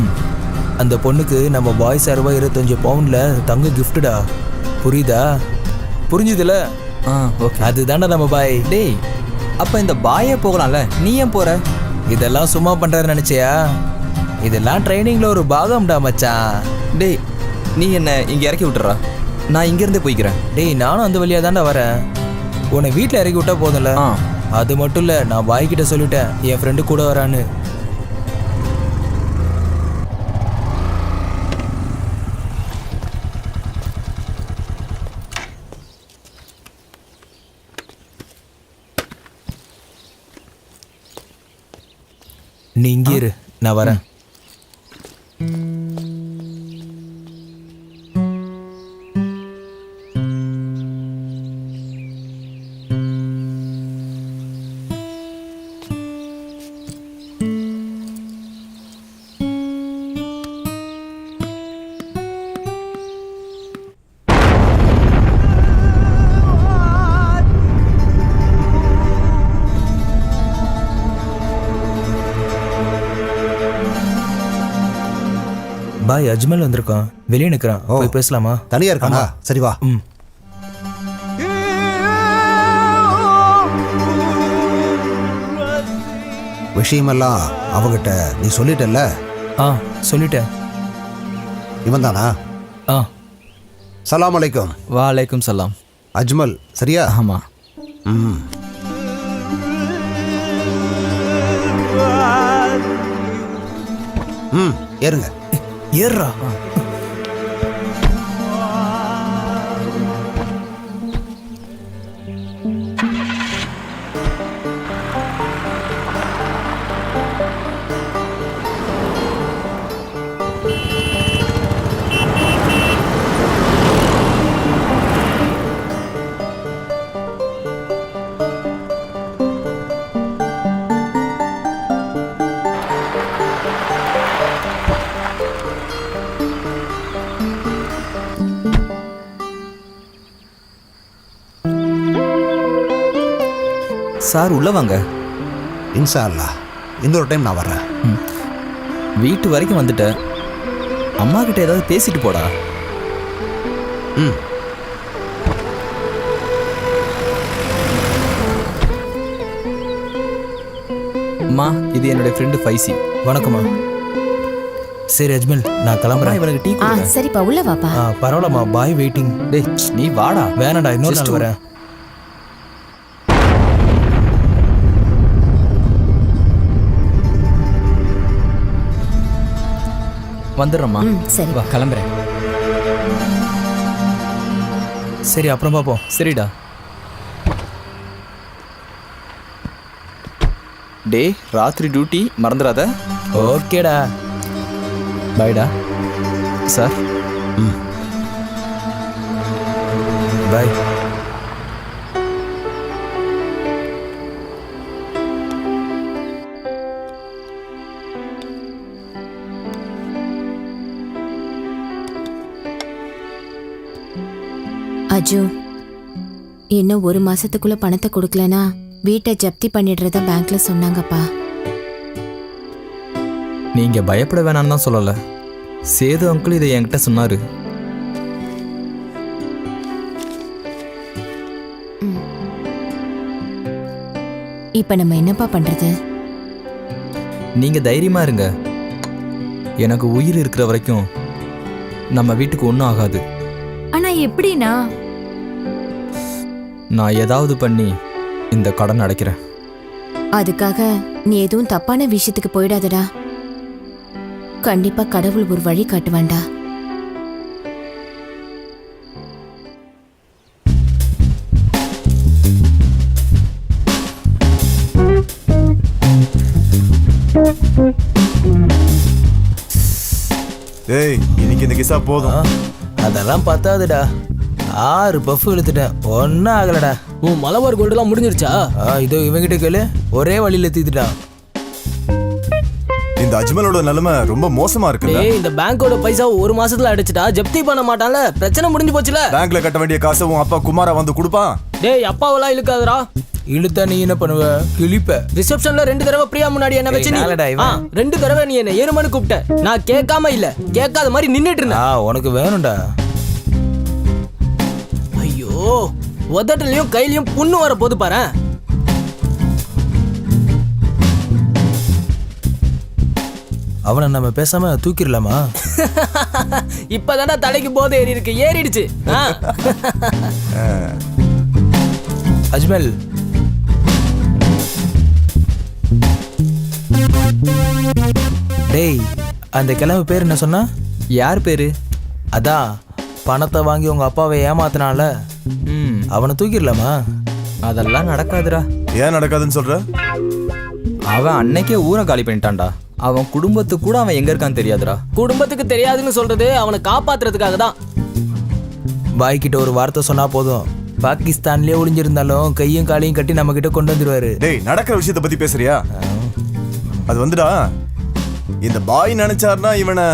அந்த பொண்ணுக்கு நம்ம பாய் சார்பாக 25 பவுண்டில் தங்க கிஃப்ட்டுடா. புரியுதா? புரிஞ்சுதுல? ஓகே. அதுதான்டா நம்ம பாய். டேய், அப்போ இந்த பாயே போகலாம்ல, நீ ஏன் போற? இதெல்லாம் சும்மா பண்ணுறாரு நினச்சியா? இதெல்லாம் ட்ரைனிங்கில் ஒரு பாகம்டா மச்சான். டேய், நீ என்ன இங்கே இறக்கி விட்டுறா, நான் இங்கேருந்தே போய்க்கிறேன். டேய், நானும் அந்த வழியாக தான்டா வரேன். உன்னை வீட்டில் இறக்கி விட்டா போதும்ல? அது மட்டும் இல்லை, நான் பாய்கிட்ட சொல்லிட்டேன் என் ஃப்ரெண்டு கூட வரான்னு. நீ இங்கே இரு, நான் வரேன். பாய் அஜ்மல் வந்திருக்கான், வெளியே நிற்கிறான். போய் பேசலாமா? தனியா இருக்கானா? சரி வா. விஷயமெல்லாம் அவகிட்ட நீ சொல்லிட்டல்ல? சொல்லிட்டேன். இவன் தானா? சலாம் அலைக்கும். வாலைக்கும் சலாம். அஜ்மல் சரியா? ஆமாம். ஏறுங்க. ஏறுறா. சார் உள்ள வாங்க. இன்ஷா அல்லாஹ் இன்னொரு டைம் நான் வர்றேன். வீட்டு வரைக்கும் வந்துட்டேன். அம்மா கிட்ட ஏதாவது பேசிட்டு போடா. அம்மா, இது என்னுடைய ஃப்ரெண்டு ஃபைசி. வணக்கம்மா. சரி அஜ்மல், நான் கிளம்புறேன். இவனுக்கு டீ குடி. சரிப்பா, உள்ள வாப்பா. பரவாயில்லம்மா, பாய் வெயிட்டிங். டேய், நீ வாடா. வேணாடா, இன்னொரு நாள் வரேன். வந்துடுறோம்மா. சரி வா, கிளம்புறேன். சரி, அப்புறம் பார்ப்போம். சரிடா. டே, ராத்திரி டியூட்டி மறந்துடாத. ஓகேடா. பாய்டா. சார். பாய். அஜு, இன்னும் 1 மாசத்துக்குள்ள பணத்தை கொடுக்கலனா வீட்டை ஜப்தி பண்ணிடுறத பேங்க்ல சொன்னாங்கப்பா. நீங்க பயப்பட வேணாம்னு தான் சொல்லல. சேது அங்கிள் இதை என்கிட்ட சொன்னாரு. இப்ப நம்ம என்னப்பா பண்றது? நீங்க தைரியமா இருங்க. எனக்கு உயிர் இருக்கிற வரைக்கும் நம்ம வீட்டுக்கு ஒன்றும் ஆகாது. ஆனா எப்படின்னா? நான் ஏதாவது பண்ணி இந்த கடன் அடைக்கிறேன். அதுக்காக நீ எதுவும் தப்பான விஷயத்துக்கு போயிடாதடா. கண்டிப்பா கடவுள் ஒரு வழி காட்டுவான்டா. டேய், இன்னைக்கு இந்த கிசா போதும். அதெல்லாம் பத்தாதுடா. 6 பஃப் இழுத்துட்டேன், ஒன்றும் ஆகலடா. உன் மலபார் கோல்டெல்லாம் முடிஞ்சிருச்சா? இதோ இவங்கிட்ட கேளு, ஒரே வழியில தீத்துட்டான். இந்த அஜ்மலோட நிலைமை ரொம்ப மோசமா இருக்குல்ல? டேய், இந்த பேங்கோட பைசா 1 மாசத்துல அடிச்சிட்டா ஜப்தி பண்ண மாட்டான்ல, பிரச்சனை முடிஞ்சு போச்சுல. பேங்க்ல கட்ட வேண்டிய காசை உன் அப்பா குமாரா வந்து கொடுப்பான். டேய், அப்பாவெல்லாம் இழுக்காதடா. இழுத்தா நீ என்ன பண்ணுவ? கிளிப்ப. ரிசப்ஷன்ல 2 தடவை பிரியா முன்னாடி என்ன வச்சு நீ 2 தடவை நீ என்ன ஏறுமனு கூப்பிட்ட. நான் கேட்காம இல்ல, கேட்காத மாதிரி நின்னுட்டு இருந்தேன். உனக்கு வேணும்டா. ஐயோ, உதட்டலையும் கையிலையும் புண்ணு வர போது பாரு. அவனை நம்ம பேசாம தூக்கிடலாமா? இப்பதானே தலைக்கு போதை ஏறி இருக்கு, ஏறிடுச்சு. அஜ்மல், டேய், அந்த கிழமை பேர் என்ன சொன்னா? யார் பேரு? அதான் பணத்தை வாங்கி உங்க அப்பாவை ஏமாத்தினால, அவனை தூக்கிடலாமா? அதெல்லாம் நடக்காதுடா. ஏன் நடக்காதுன்னு சொல்ற? அவன் அன்னைக்கே ஊரை காலி பண்ணிட்டான்டா. அவன் குடும்பத்துக்கு கூட அவன் எங்க இருக்கான்னு தெரியாதுடா. குடும்பத்துக்கு தெரியாதுன்னு சொல்றது அவனை காப்பாத்துறதுக்காக தான். பாய்கிட்ட ஒரு வார்த்தை சொன்னா போதும், பாகிஸ்தான்லயே ஒளிஞ்சிருந்தாலும் கையும் காலையும் கட்டி நம்ம கிட்ட கொண்டு வந்துருவாரு. டேய், நடக்கிற விஷயத்தை பத்தி பேசுறியா? அது வந்துடா, இந்த பாய் நினைச்சாருன்னா இவனை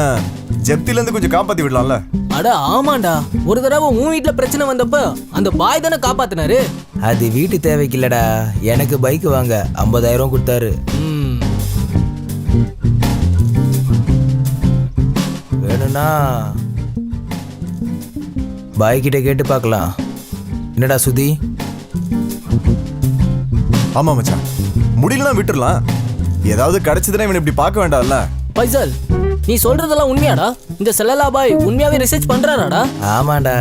ஜப்தில இருந்து கொஞ்சம் காப்பாத்தி விடலாம்ல. அட ஆமாண்டா, ஒரு தடவை உன் வீட்டுல பிரச்சனை வந்தப்ப அந்த பாய் தானே காப்பாத்தினாரு. அது வீட்டு தேவைக்கு இல்லடா, எனக்கு பைக் வாங்க 50,000 கொடுத்தாரு. வேணும்னா பாய் கிட்ட கேட்டு பார்க்கலாம். என்னடா சுதி? ஆமா மச்சான், முடியலன்னா விட்டுறலாம். ஏதாவது கிடைச்சதுன்னா இவனை இப்படி பார்க்க வேண்டாம்ல. பைசல், நீ சொல்றதெல்லாம் உண்மையாடா? இந்த செல்லலா பாய் உண்மையாவே ரிசர்ச் பண்றாராடா? ஆமாண்டா,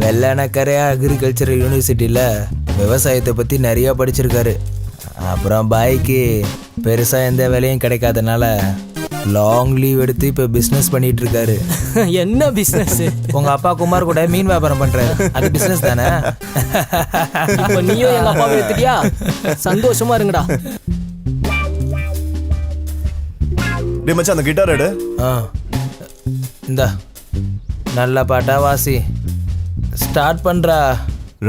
வெள்ளனக்கரையா அக்ரிகல்ச்சர் யூனிவர்சிட்டியில விவசாயத்தை பத்தி நிறைய படிச்சிருக்காரு. அப்புறம் பாய்க்கு பெருசா எந்த வேலையும் கிடைக்காதனால லாங் லீவ் எடுத்து இப்ப பிசினஸ் பண்ணிட்டு இருக்காரு. என்ன பிசினஸ்? உங்க அப்பா குமார் கூட மீன் வியாபாரம் பண்றாரு, அது பிசினஸ் தானே? இப்ப நீயும் எங்க அப்பாவை எடுத்துட்டியா? சந்தோஷமா இருங்கடா. டேய் மச்சான், அந்த கிட்டார் எடு. இந்த நல்ல பாட்டா வாசி, ஸ்டார்ட் பண்றா.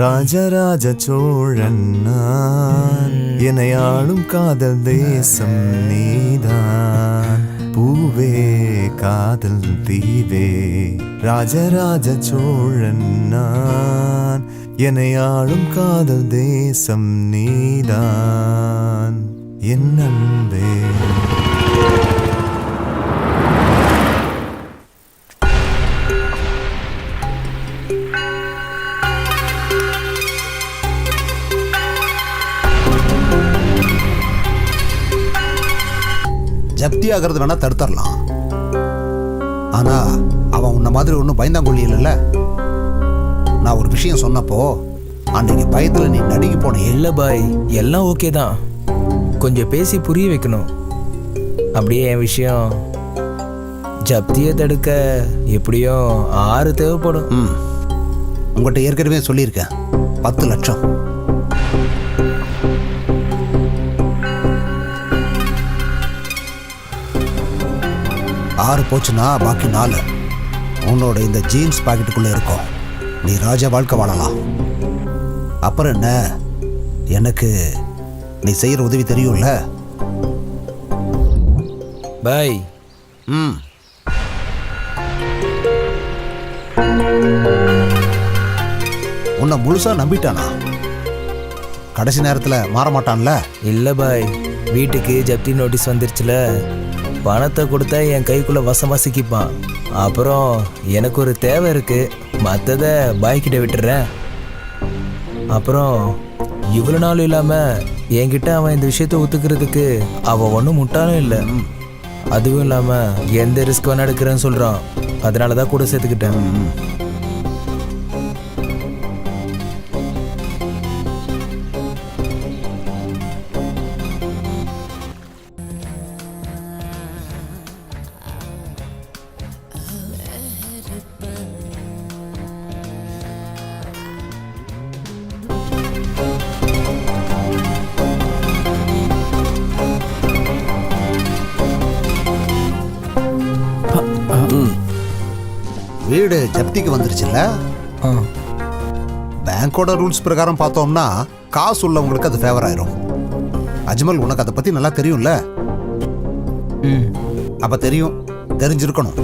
ராஜராஜ சோழன் நான், என்னை ஆளும் காதல் தேசம் நீதான், பூவே காதல் தீவே. ராஜராஜ சோழன் நான், என்னை ஆளும் காதல் தேசம் நீதான், என் அன்பே. ஜப்தி ஆகிறது வேணா தடுத்துடலாம். ஆனா அவன் உன்ன மாதிரி ஒன்றும் பயந்தாங்கொள்ளி இல்லைல்ல. நான் ஒரு விஷயம் சொன்னப்போ அன்னைக்கு பயத்துல நீ நடுங்கி போன. இல்ல பாய், எல்லாம் ஓகே தான், கொஞ்சம் பேசி புரிய வைக்கணும். அப்படியே என் விஷயம் ஜப்தியை தடுக்க எப்படியும் 6 தேவைப்படும். உங்கள்கிட்ட ஏற்கனவே சொல்லியிருக்கேன், 10 லட்சம். ஆறு போச்சுன்னா பாக்கி 4 உன்னோட இந்த ஜீன்ஸ் பாக்கெட்டுக்குள்ள இருக்கும். நீ ராஜா வாழ்க்கை வாழலாம். அப்புறம் என்ன, எனக்கு நீ செய்யற உதவி தெரியும்ல பாய். உன்னை முழுசா நம்பிட்டானா? கடைசி நேரத்தில் மாற மாட்டான்ல? இல்லை பாய், வீட்டுக்கு ஜப்தி நோட்டீஸ் வந்துருச்சுல, பணத்தை கொடுத்தா என் கைக்குள்ளே வசமாக சிக்கிப்பான். அப்புறம் எனக்கு ஒரு தேவை இருக்குது, மற்றதை பாய்கிட்ட விட்டுறேன். அப்புறம் இவ்வளோ நாள் இல்லாமல் என்கிட்ட அவன் இந்த விஷயத்தை ஒத்துக்கிறதுக்கு அவன் ஒன்றும் முட்டாலும் இல்லை. அதுவும் இல்லாமல் எந்த ரிஸ்க் வேணா எடுக்கிறேன்னு சொல்கிறான். அதனால தான் கூட சேர்த்துக்கிட்டேன். வீடு ஜப்திக்கு வந்துருச்சுல்ல? பேங்கோட ரூல்ஸ் பிரகாரம் பார்த்தோம்னா காசு உள்ளவங்களுக்கு அது ஃபேவர் ஆயிரும். அஜ்மல், உனக்கு அதை பத்தி நல்லா தெரியும்ல? அப்ப தெரிஞ்சிருக்கணும்.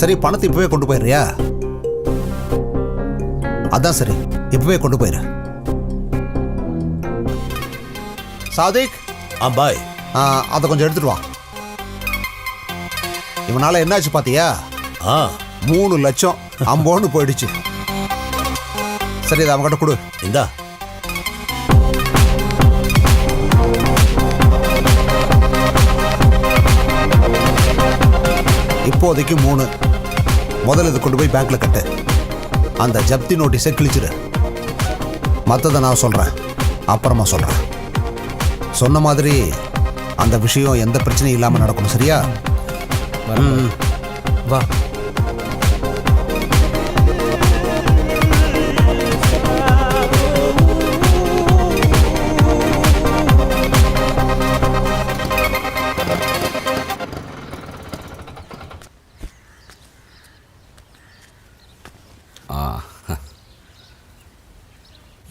சரி, பணத்தை இப்பவே கொண்டு போயிடுறியா? அதான் சரி, இப்பவே கொண்டு போயிரு. சாதிக், பாய். அதை கொஞ்சம் எடுத்துட்டு வா. இவனால என்னாச்சு பாத்தியா? 3 லட்சம் அம்போன்னு போயிடுச்சு. சரி, இதை அவங்ககிட்ட கொடு. இந்தா. இப்போதைக்கு 3. முதல்ல இது கொண்டு போய் பேங்க்ல கட்டு. அந்த ஜப்தி நோட்டீஸை கிழிச்சிரு. மற்றதை நான் சொல்றேன், அப்புறமா சொல்றேன். சொன்ன மாதிரி அந்த விஷயம் எந்த பிரச்சனையும் இல்லாமல் நடக்கணும். சரியா? வா.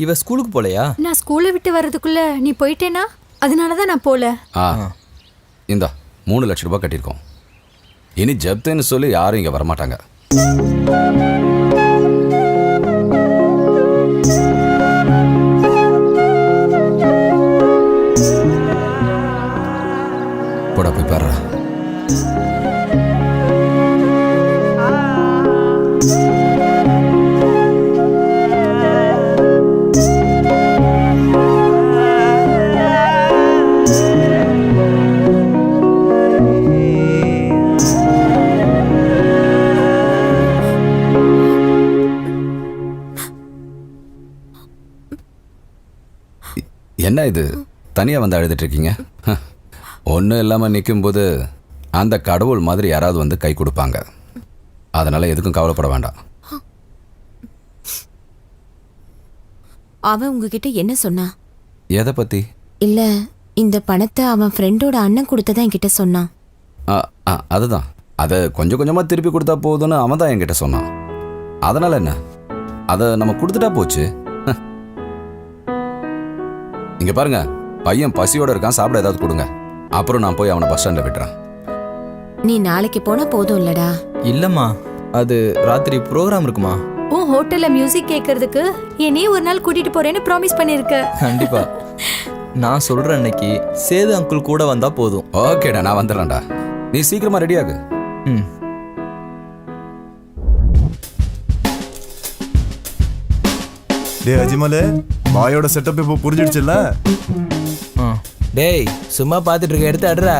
இவ ஸ்கூலுக்கு போலையா? நான் ஸ்கூலை விட்டு வர்றதுக்குள்ள நீ போயிட்டேனா? அதனால தான் நான் போல. இந்தா 3 லட்சம் ரூபாய் கட்டியிருக்கோம். இனி ஜப்துன்னு சொல்லி யாரும் இங்கே வரமாட்டாங்க. போடா போய் பாரு. என்ன இது, தனியாக வந்து அழுதுட்டு இருக்கீங்க? ஒன்றும் இல்லாமல் நிற்கும்போது அந்த கடவுள் மாதிரி யாராவது வந்து கை கொடுப்பாங்க. அதனால் எதுக்கும் கவலைப்பட வேண்டாம். அவன் உங்ககிட்ட என்ன சொன்னா? எதை பற்றி? இல்ல, இந்த பணத்தை அவன் ஃப்ரெண்டோட அண்ணன் கொடுத்ததான் என்கிட்ட சொன்னான். அதுதான், அதை கொஞ்சம் கொஞ்சமாக திருப்பி கொடுத்தா போதுன்னு அவன் தான் என்கிட்ட சொன்னான். அதனால் என்ன, அதை நம்ம கொடுத்துட்டா போச்சு. இங்கே பாருங்க, பையன் பசியோட இருக்கான், சாப்பிட ஏதாவது கொடுங்க. அப்புறம் நான் போய் அவனை பஸ் ஸ்டாண்டில் விட்டுறேன். நீ நாளைக்கு போனா போதும் இல்லடா? இல்லம்மா, அது ராத்திரி ப்ரோக்ராம் இருக்குமா. உன் ஹோட்டல்ல மியூசிக் கேட்கறதுக்கு என்னையே ஒரு நாள் கூட்டிட்டு போறேன்னு ப்ராமிஸ் பண்ணிருக்க. கண்டிப்பா நான் சொல்ற அன்னைக்கு சேது அங்கிள் கூட வந்தா போதும். ஓகேடா, நான் வந்துடுறேன்டா. நீ சீக்கிரமா ரெடி ஆகு. டேய் அஜிமலே, பாயோட செட்டப் இப்போ புரிஞ்சிடுச்சுல்ல? டேய், சும்மா பார்த்துட்டு இருக்க, எடுத்து அடுறா.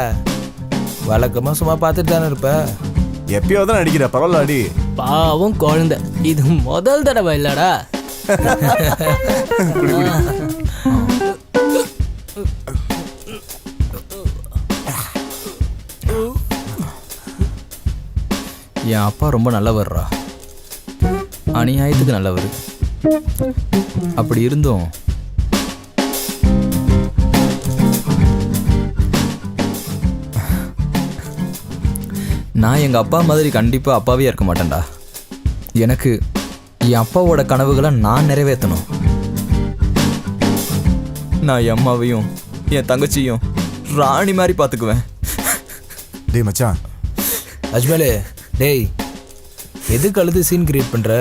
வழக்கமாக சும்மா பார்த்துட்டு தானே இருப்ப. எப்பயோ தான் அடிக்கிற, பரவாயில்ல அடி. பாவம் குழந்தை, இது முதல் தடவை இல்லடா. என் அப்பா ரொம்ப நல்லவர்ரா, அநியாயத்துக்கு நல்லவர். அப்படி இருந்தும் நான் எங்கள் அப்பா மாதிரி கண்டிப்பாக அப்பாவே இருக்க மாட்டேன்டா. எனக்கு என் அப்பாவோட கனவுகளை நான் நிறைவேற்றணும். நான் என் அம்மாவையும் என் தங்கச்சியும் ராணி மாதிரி பார்த்துக்குவேன். டேய் மச்சான். அஜ்மலே, டேய் எதுக்கு அழுது சீன் கிரியேட் பண்ணுற?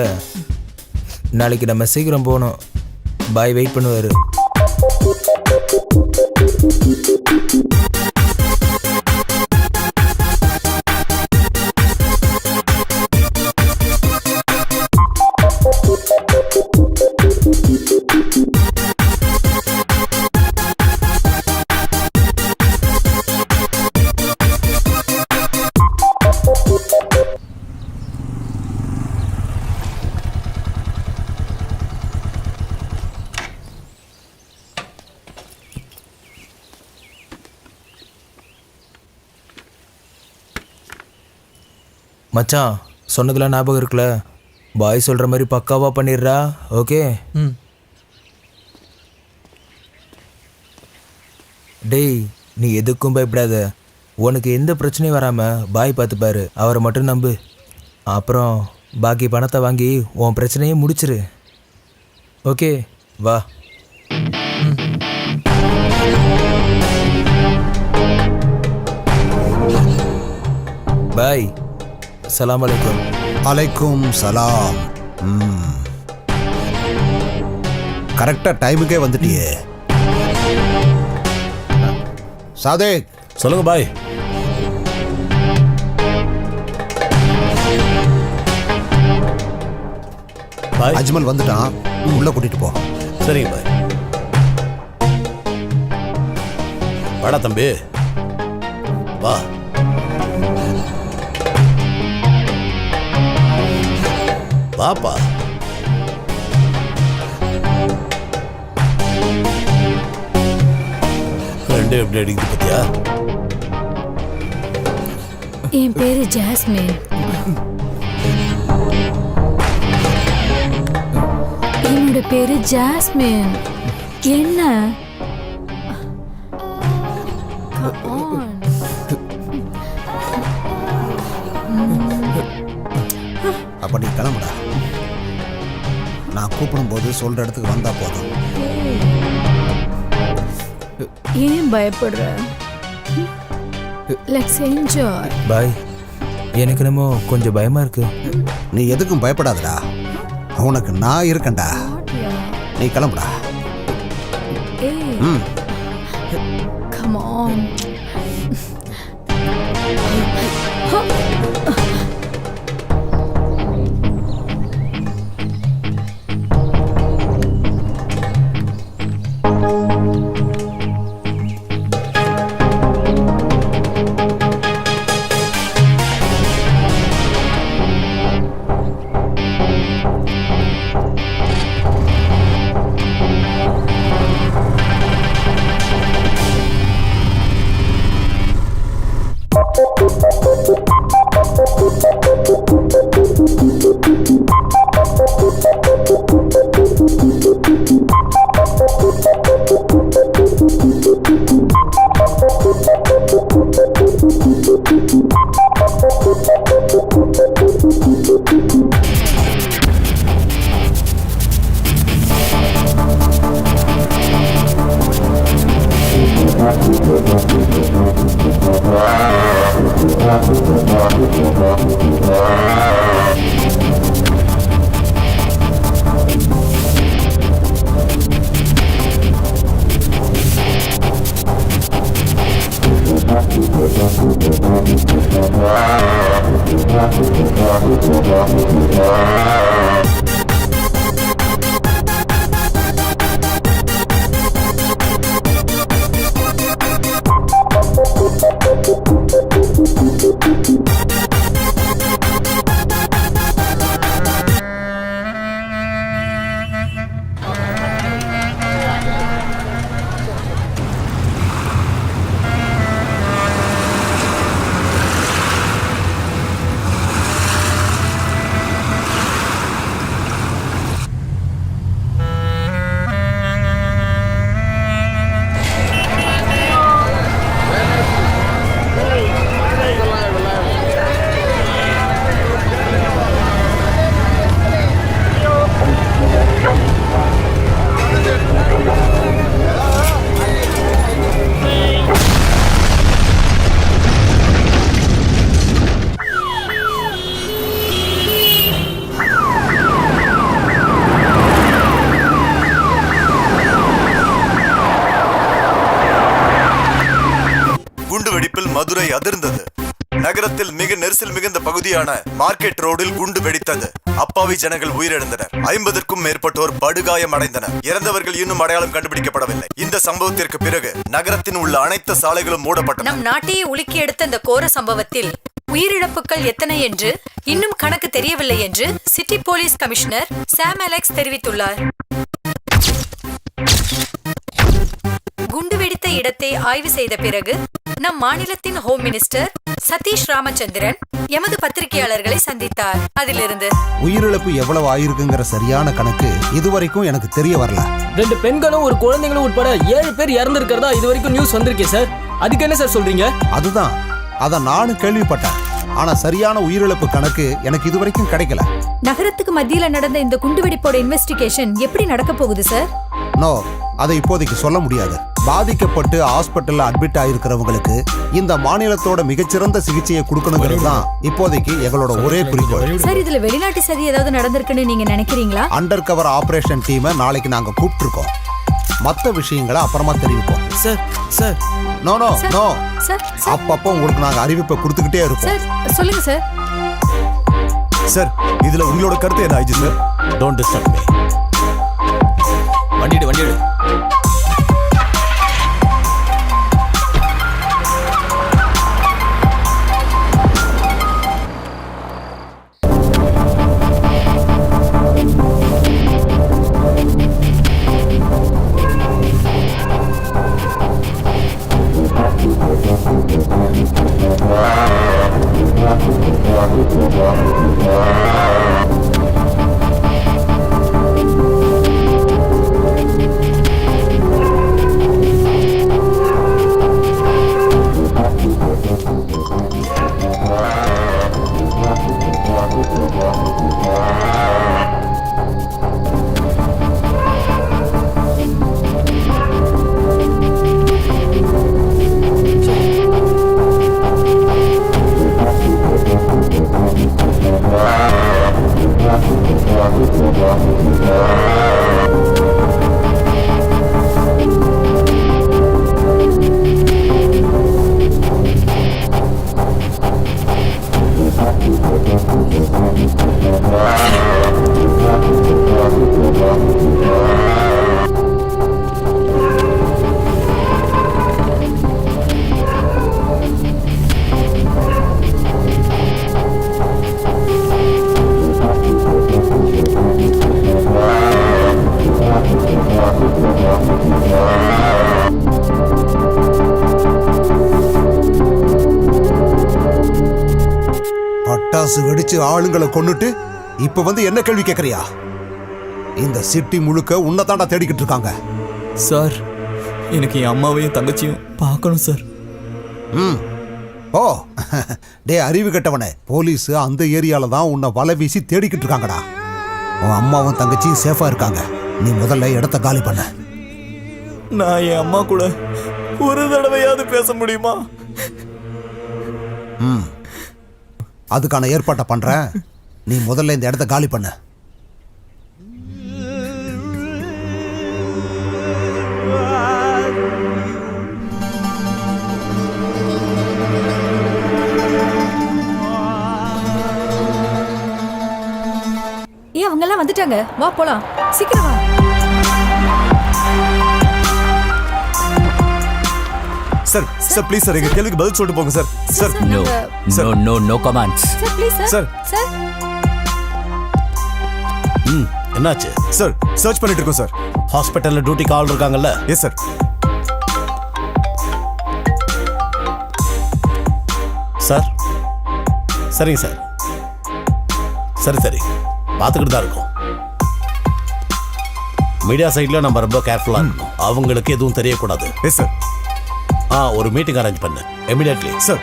நாளைக்கு நம்ம சீக்கிரம் போகணும். பாய் வெயிட் பண்ணுவார். மச்சான் சொன்னதெல்லாம் ஞாபகம் இருக்குல்ல? பாய் சொல்கிற மாதிரி பக்காவாக பண்ணிடுறா. ஓகே? டேய், நீ எதுக்கும் பயப்படாத. உனக்கு எந்த பிரச்சனையும் வராமல் பாய் பார்த்துப்பாரு. அவரை மட்டும் நம்பு. அப்புறம் பாக்கி பணத்தை வாங்கி உன் பிரச்சனையே முடிச்சிரு. ஓகே, வா. பாய், சலாம் அலைக்கும். அலைக்கும் சலாம். கரெக்டாக டைமுக்கே வந்துட்டியே. சாதேக், சொல்லுங்க பாய். பாய், அஜ்மல் வந்துட்டான், உள்ள கூட்டிட்டு போ. சரிங்க பாய். வாடா தம்பி, வா. வாப்பா. ரெண்டு எப்படி அடிக்குது பத்தியா? என் பேரு ஜாஸ்மின். என்னோட பேரு ஜாஸ்மின். என்ன? அப்ப நீ கிளம்புடா. நான் கூப்பிடும்போது சொல்ற இடத்துக்கு வந்தா போதும். ஏன் பயப்படுற? Let's enjoy. பாய், எனக்கு என்னமோ கொஞ்சம் பயமா இருக்கு. நீ எதுக்கும் பயப்படாதடா, உனக்கு நான் இருக்கேன்டா. நீ கிளம்புடா. ஏய், come on. நிகழ்வில் மதுரை அதிர்ந்தது. நகரத்தில் மிக நெரிசல் மிகுந்த பகுதியான மார்க்கெட் ரோடில் குண்டு வெடித்தது. அப்பாவி ஜனங்கள் உயிரிழந்தனர். 50க்கும் மேற்பட்டோர் படுகாயம் அடைந்தனர். இறந்தவர்கள் இன்னும் அடையாளம் கண்டுபிடிக்கப்படவில்லை. இந்த சம்பவத்திற்கு பிறகு நகரத்தின் உள்ள அனைத்து சாலைகளும் மூடப்பட்டன. நம் நாட்டையே உலுக்கி எடுத்த இந்த கோர சம்பவத்தில் உயிரிழப்புகள் எத்தனை என்று இன்னும் கணக்கு தெரியவில்லை என்று சிட்டி போலீஸ் கமிஷனர் சாம் அலெக்ஸ் தெரிவித்துள்ளார். குண்டு வெடித்த இடத்தை ஆய்வு செய்த பிறகு நம் மாநிலத்தின் ஹோம் மினிஸ்டர் சதீஷ் ராமச்சந்திரன் எமது பத்திரிகையாளர்களை சந்தித்தார். அதிலிருந்து உயிரிழப்பு எவ்வளவு ஆயிருக்குங்கிற சரியான கணக்கு இதுவரைக்கும் எனக்கு தெரிய வரல. 2 பெண்களும் ஒரு குழந்தைங்களும் உட்பட 7 பேர் இறந்திருக்கிறதா இது வரைக்கும் நியூஸ் வந்திருக்கே சார். அதுக்கு என்ன சார் சொல்றீங்க? அதுதான், அதை நானும் கேள்விப்பட்டேன். ஆனா சரியான உயிரிழப்பு கணக்கு எனக்கு இதுவரைக்கும் கிடைக்கல. நகரத்துக்கு மத்தியில நடந்த இந்த குண்டுவெடிப்போட இன்வெஸ்டிகேஷன் எப்படி நடக்க போகுது சார்? நோ, அதை இப்போதைக்கு சொல்ல முடியாது. பாதிக்கப்பட்டு ஹாஸ்பிட்டல்ல அட்மிட் ஆயிருக்கிறவங்களுக்கு இந்த மாநிலத்தோட மிகச்சிறந்த சிகிச்சையை கொடுக்கணுங்கிறது தான் இப்போதைக்கு எங்களோட ஒரே குறிக்கோள். சார், இதுல வெளிநாட்டு சதி ஏதாவது நடந்திருக்குன்னு நீங்க நினைக்கிறீங்களா? அண்டர் கவர் ஆபரேஷன் டீமை நாளைக்கு நாங்க கூப்பிட்டுருக்கோம். மற்ற விஷயங்களை அப்புறமா தெரிவிப்போம். Sir sir no no no sir அப்பப்போ உங்களுக்கு நாங்க அறிவிப்பை கொடுத்துக்கிட்டே இருப்போம். சார் சொல்லுங்க சார். சார், இதுல உங்களோட கருத்து என்ன ஆயிடுச்சு சார்? Don't disturb me. வண்டிடு வண்டிடு. பட்டாசு வெடிச்சு ஆளுங்களை கொன்னுட்டு இப்ப வந்து என்ன கேள்வி கேட்கறியா? இந்த சிட்டி முழுக்க உன்னதாண்டா தேடிக்கிட்டு இருக்காங்க. சார், எனக்கு என் அம்மாவையும் தங்கச்சியும் பார்க்கணும் சார். ஓ டே அறிவு கெட்டவனே, போலீஸ் அந்த ஏரியால தான் உன்னை வலை வீசி தேடிக்கிட்டு இருக்காங்கடா. உன் அம்மாவும் தங்கச்சியும் சேஃபா இருக்காங்க. நீ முதல்ல இடத்த காலி பண்ண. நான் என் அம்மா கூட ஒரு தடவையாவது பேச முடியுமா? அதுக்கான ஏற்பாட்டை பண்றேன். நீ முதல்ல இந்த இடத்த காலி பண்ண. ஏன் அவங்க எல்லாம் வந்துட்டாங்க? வா போலாம், சீக்கிரம் வா. சார் சார் ப்ளீஸ் சார், எங்க கேள்விக்கு பதில் சொல்லிட்டு போங்க sir. Sir no comments. Sir please sir. Sir. Sir என்னாச்சு? சார், சர்ச் பண்ணிட்டு இருக்கோம் சார். ஹாஸ்பிட்டல்ல டியூட்டிக்கு ஆள் இருக்காங்கல்ல? Yes sir. சார் சரிங்க சார். சரி பார்த்துக்கிட்டு தான் இருக்கோம். மீடியா சைடில் நம்ம ரொம்ப கேர்ஃபுல்லாக இருக்கணும். அவங்களுக்கு எதுவும் தெரியக்கூடாது. Yes sir. ஒரு மீட்டிங் அரேஞ்ச் பண்ணு இமிடியட்லி. சார்.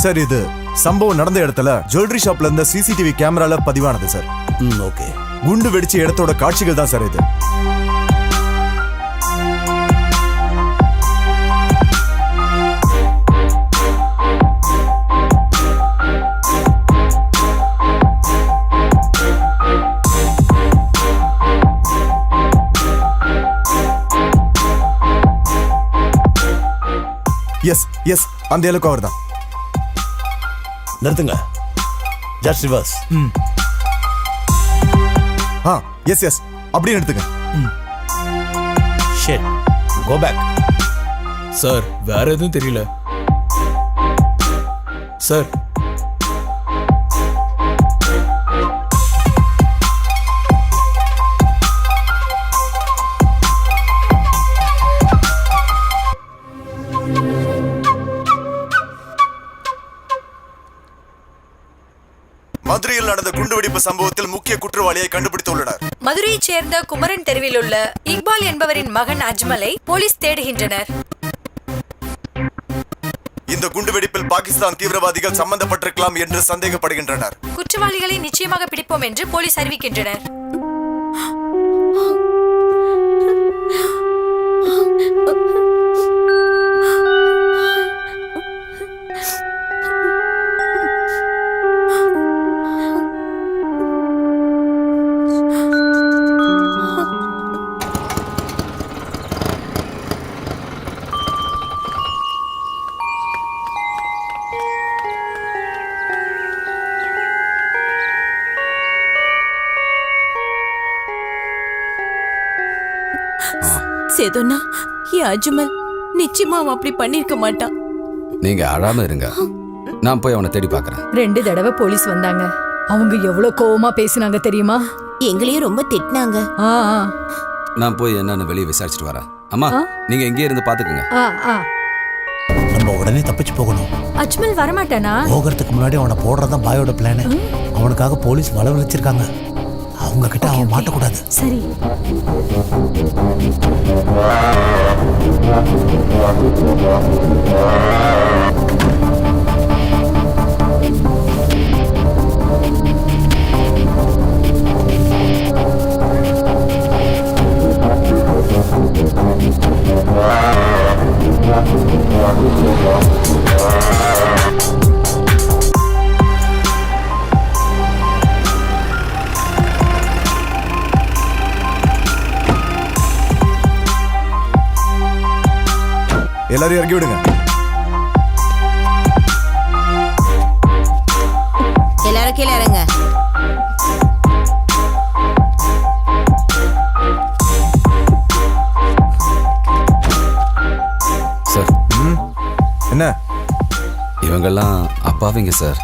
சார், இது சம்பவம் நடந்த இடத்துல ஜுவல்லரி ஷாப்ல இருந்த சிசிடிவி கேமரால பதிவானது சார். ஓகே. குண்டு வெடிச்ச இடத்தோட காட்சிகள் தான் சார் இது. எஸ், அந்த இலக்கு அவர் தான். நிறுத்துங்க. Just reverse. எஸ் எஸ், அப்படியே எடுத்துங்க. Shit, go back. சார் வேற எதுவும் தெரியல சார். மதுரையில் நடந்த குண்டுவெடிப்பு சம்பவத்தில் முக்கிய குற்றவாளியை கண்டுபிடித்துள்ளனர். மதுரையைச் சேர்ந்த குமரன் தெருவில் உள்ள இக்பால் என்பவரின் மகன் அஜ்மலை போலீஸ் தேடுகின்றனர். இந்த குண்டுவெடிப்பில் பாகிஸ்தான் தீவிரவாதிகள் சம்பந்தப்பட்டிருக்கலாம் என்று சந்தேகப்படுகின்றனர். குற்றவாளிகளை நிச்சயமாக பிடிப்போம் என்று போலீஸ் அறிவிக்கின்றனர். சேதுன்னா என் அஜ்மல் நிச்சயமா அவன் அப்படி பண்ணிருக்க மாட்டான். நீங்க அழாம இருங்க, நான் போய் அவனை தேடி பார்க்கறேன். 2 தடவை போலீஸ் வந்தாங்க. அவங்க எவ்வளவு கோவமா பேசினாங்க தெரியுமா? எங்களையும் ரொம்ப திட்டினாங்க. நான் போய் என்னன்னு வெளியே விசாரிச்சுட்டு வரேன். அம்மா, நீங்க எங்கேயே இருந்து பாத்துக்குங்க. நம்ம உடனே தப்பிச்சு போகணும். அஜ்மல் வரமாட்டானா? போகிறதுக்கு முன்னாடி அவனை போடுறதான் பாயோட பிளான். அவனுக்காக போலீஸ் வளவழிச்சிருக்காங்க. அவங்க கிட்ட அவன் மாட்டக்கூடாது. சரி. எல்லாரும் இறங்கி விடுங்க. எல்லாரும் கீழே இறங்க. சார், என்ன இவங்கெல்லாம் அப்பாவிங்க சார்.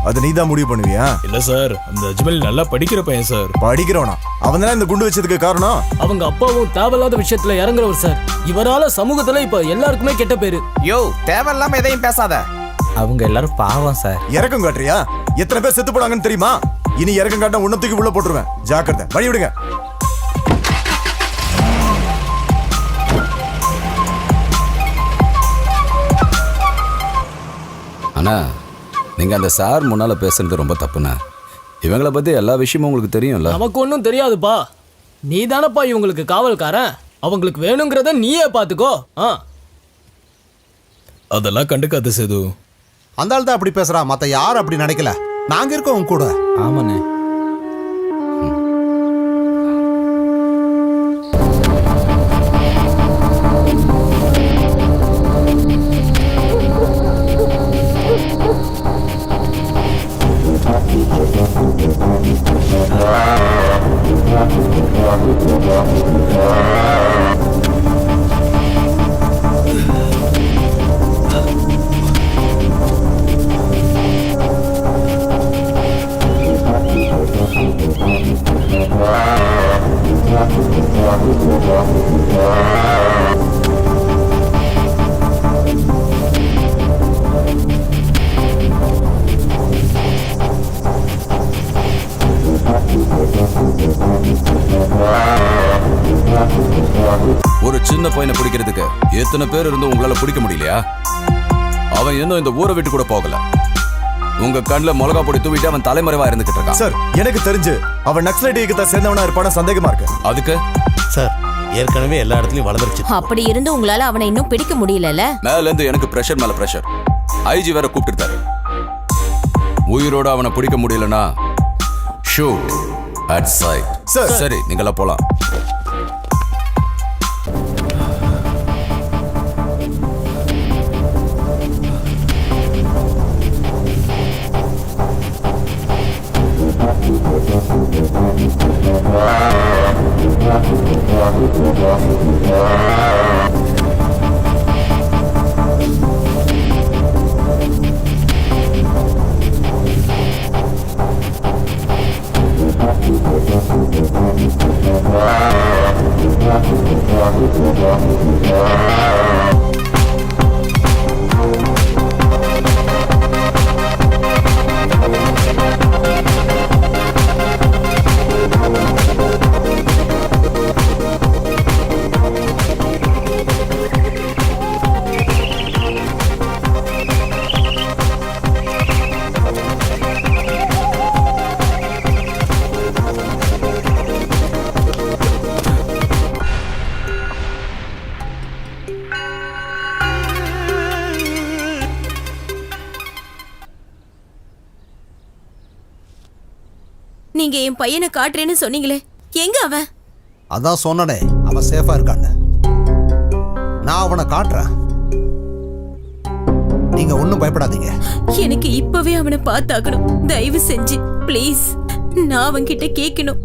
அது நீதான் முடிவு பண்ணுவியா? இல்ல சார், அந்த அஜ்மல் நல்லா படிக்கிற பையன் சார். படிக்கிறவனா? அவன் தான் இந்த குண்டு வச்சதுக்கு காரணம். அவங்க அப்பாவும் தேவையில்லாத விஷயத்துல இறங்குறவர் சார். இவரால சமூகத்துல இப்ப எல்லாருக்குமே கெட்ட பேரு. யோ, தேவையில்லாம எதையும் பேசாத. அவங்க எல்லாரும் பாவம் சார். இறக்கம் காட்டுறியா? எத்தனை பேர் செத்து போனாங்கன்னு தெரியுமா? இனி இறக்கம் காட்ட உன்னத்துக்கு உள்ள போட்டுருவேன். ஜாக்கிரதை, வழி விடுங்க. அண்ணா, நீங்க அந்த சார் முன்னால பேசுறது ரொம்ப தப்புண்ணா. இவங்கள பத்தி எல்லா விஷயமும் உங்களுக்கு தெரியும்ல. நமக்கு ஒன்றும் தெரியாதுப்பா. நீ தானப்பா இவங்களுக்கு காவல்காரன். அவங்களுக்கு வேணுங்கிறத நீயே பாத்துக்கோ. அதெல்லாம் கண்டுக்காத சேது. அந்த ஆள் தான் அப்படி பேசுறா, மத்த யாரும் அப்படி நினைக்கல. நாங்க இருக்கோம் உன் கூட. ஆமாண்ணே. ஒரு சின்ன பையனை பிடிக்கிறதுக்கு எத்தனை பேர் இருந்தும் உங்களால பிடிக்க முடியலையா? அவன் இன்னும் இந்த ஊரை விட்டு கூட போகல. உங்க கண்ணுல மிளகா பொடி தூவிட்டு அவன் தலைமறைவா இருந்துகிட்டு இருக்கான். சார், எனக்கு தெரிஞ்சு அவன் நக்சலைட் இயக்கத்தை சேர்ந்தவனா இருப்பான சந்தேகமா இருக்கு. அதுக்கு சார், ஏற்கனவே எல்லா இடத்துலயும் வளர்ந்துருச்சு. அப்படி இருந்து உங்களால அவனை இன்னும் பிடிக்க முடியலல? மேல இருந்து எனக்கு பிரஷர் மேல பிரஷர். ஐஜி வேற கூப்பிட்டுட்டாரு. உயிரோட அவனை பிடிக்க முடியலனா ஷூட் அட் சைட். சரி, நீங்களா போலாம். நீங்க என் பையனை காட்டுறேன்னு சொன்னீங்களே, எங்க அவன்? அதான் சொன்னனே, அவன் சேஃபா இருக்கான்னு. நான் அவனை காட்டுறேன், நீங்க ஒன்னும் பயப்படாதீங்க. எனக்கு இப்பவே அவனை பார்த்தாக்கணும். தயவு செஞ்சு ப்ளீஸ், நான் அவன்கிட்ட கேட்கணும்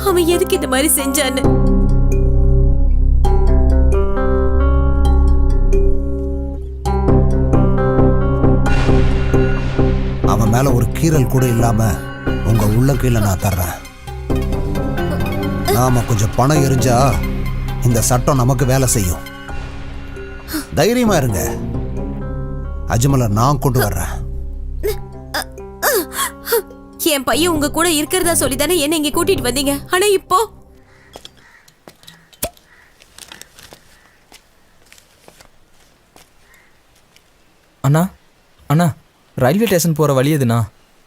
அவன் எதுக்கு இந்த மாதிரி செஞ்சான்னு. அவன் மேல ஒரு கீறல் கூட இல்லாம உங்க உள்ள கீழே நான் தர்றேன். நாம கொஞ்சம் பணம் எரிஞ்சா இந்த சட்டம் நமக்கு வேலை செய்யும். தைரியமா இருங்க, அஜ்மலை நான் கொண்டு வர்றேன். என் பையன் உங்க கூட இருக்கிறதா சொல்லிதானே என்ன இங்க கூட்டிட்டு வந்தீங்க. ஆனா இப்போ அண்ணா அண்ணா, ரயில்வே ஸ்டேஷன் போகிற வழி எதுண்ணா?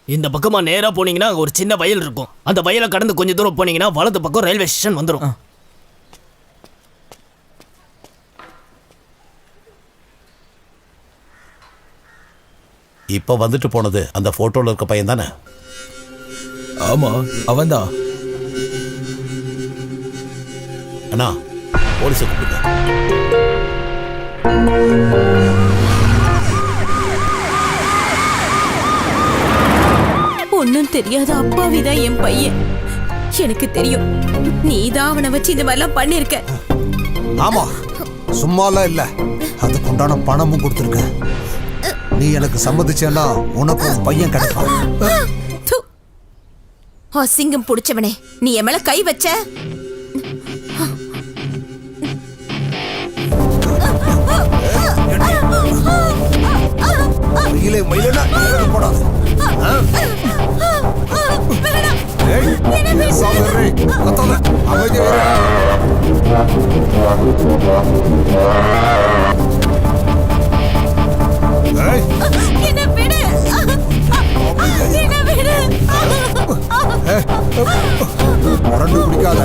இந்த பக்கமா நேரா போனீங்கன்னா அங்க ஒரு சின்ன வயல் இருக்கும். அந்த வயலை கடந்து கொஞ்சம் தூரம் போனீங்கன்னா வலது பக்கம் ரயில்வே ஸ்டேஷன் வந்துடும். இப்ப வந்துட்டு போனது அந்த போட்டோல இருக்க பையன் தானே? ஆமா, அவன்தான். அண்ணா, போலீஸை கூப்பிடுங்க. ஒன்னும் தெரியாத அப்பாவிதான் என் பையன். எனக்கு தெரியும் நீதான் அவனை வச்சு இந்த மாதிரிலாம் பண்ணிருக்க. ஆமா, சும்மாலாம் இல்ல, அதுக்கு உண்டான பணமும் கொடுத்துருக்க. நீ எனக்கு சம்மதிச்சேன்னா உனக்கு ஒரு பையன் கிடைப்பான். அசிங்கம் புடிச்சவனே, நீ என் மேல கை வச்ச. போடாது. பிடிக்காத,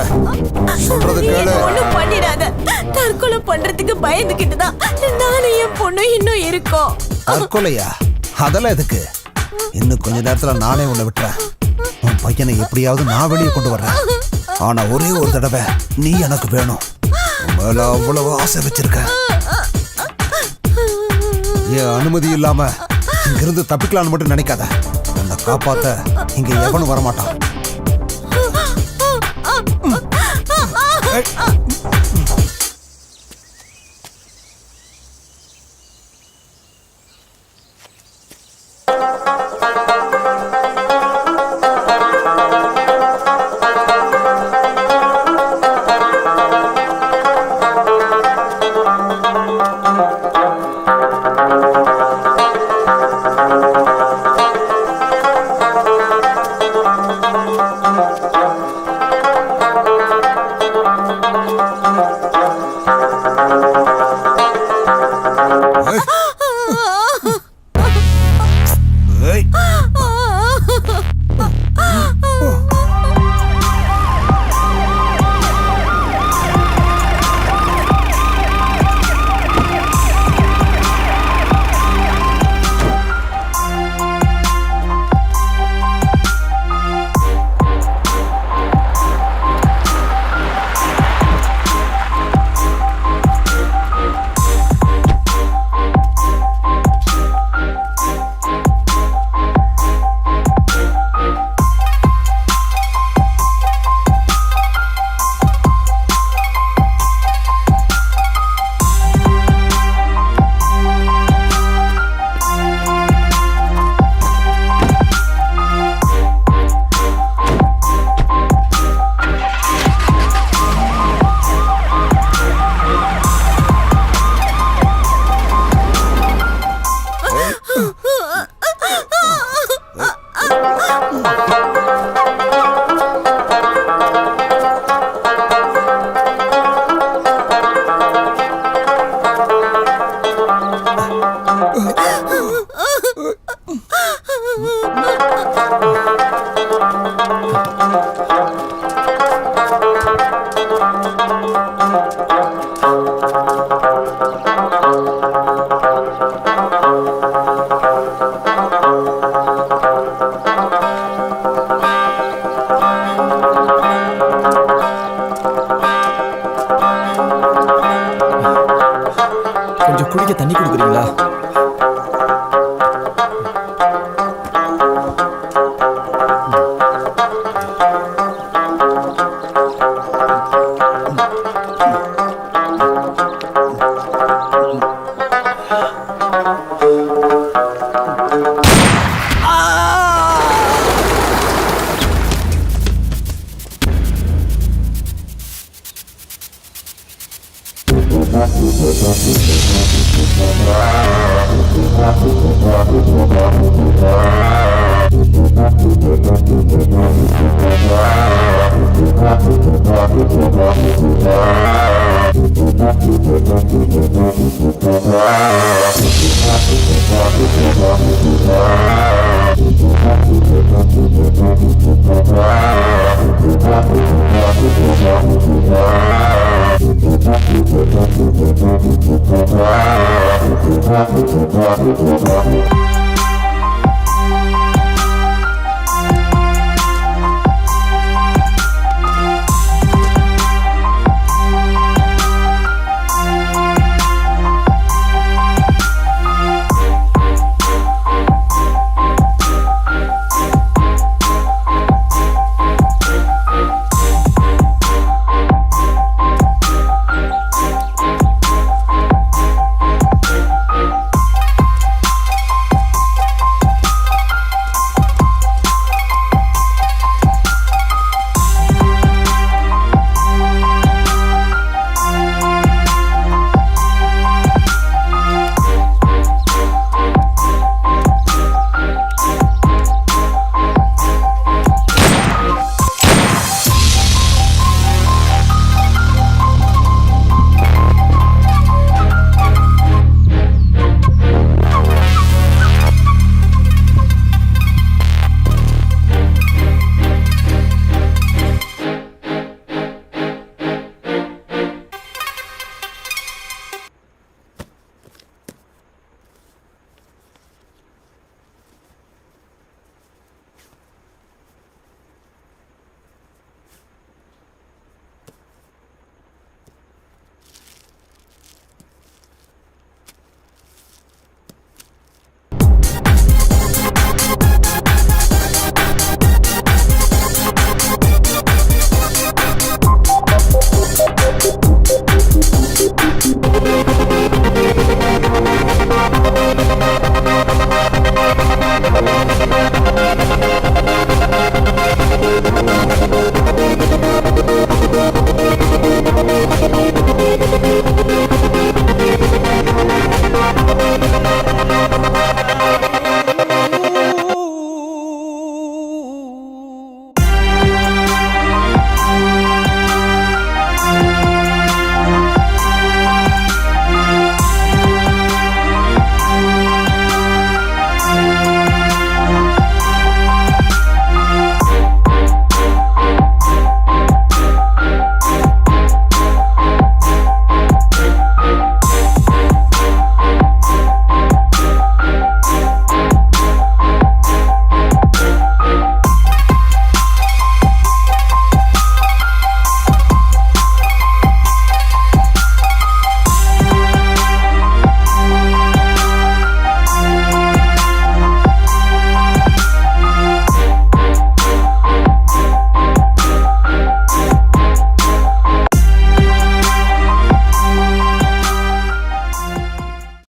சொல்றது கேளு. ஒண்ணும் பண்ணிடாத. தற்கொலை பண்றதுக்கு பயந்துகிட்டுதான் நானும் என் பொண்ணு இன்னும் இருக்கோம். தற்கொலையா? அதெல்லாம் எதுக்கு? இன்னும் கொஞ்ச நேரத்துல நானே உன்னை விட்டுறேன். உன் பையனை எப்படியாவது நான் வெளியே கொண்டு வர்றேன். ஆனா ஒரே ஒரு தடவை நீ எனக்கு வேணும். மேல அவ்வளவு ஆசை வச்சிருக்க. என் அனுமதி இல்லாம இங்கிருந்து தப்பிக்கலான்னு மட்டும் நினைக்காத. உன்னை காப்பாத்த இங்க எவனும் வரமாட்டான். கொஞ்சம் குடிக்க தண்ணி கொடுக்குறீங்களா?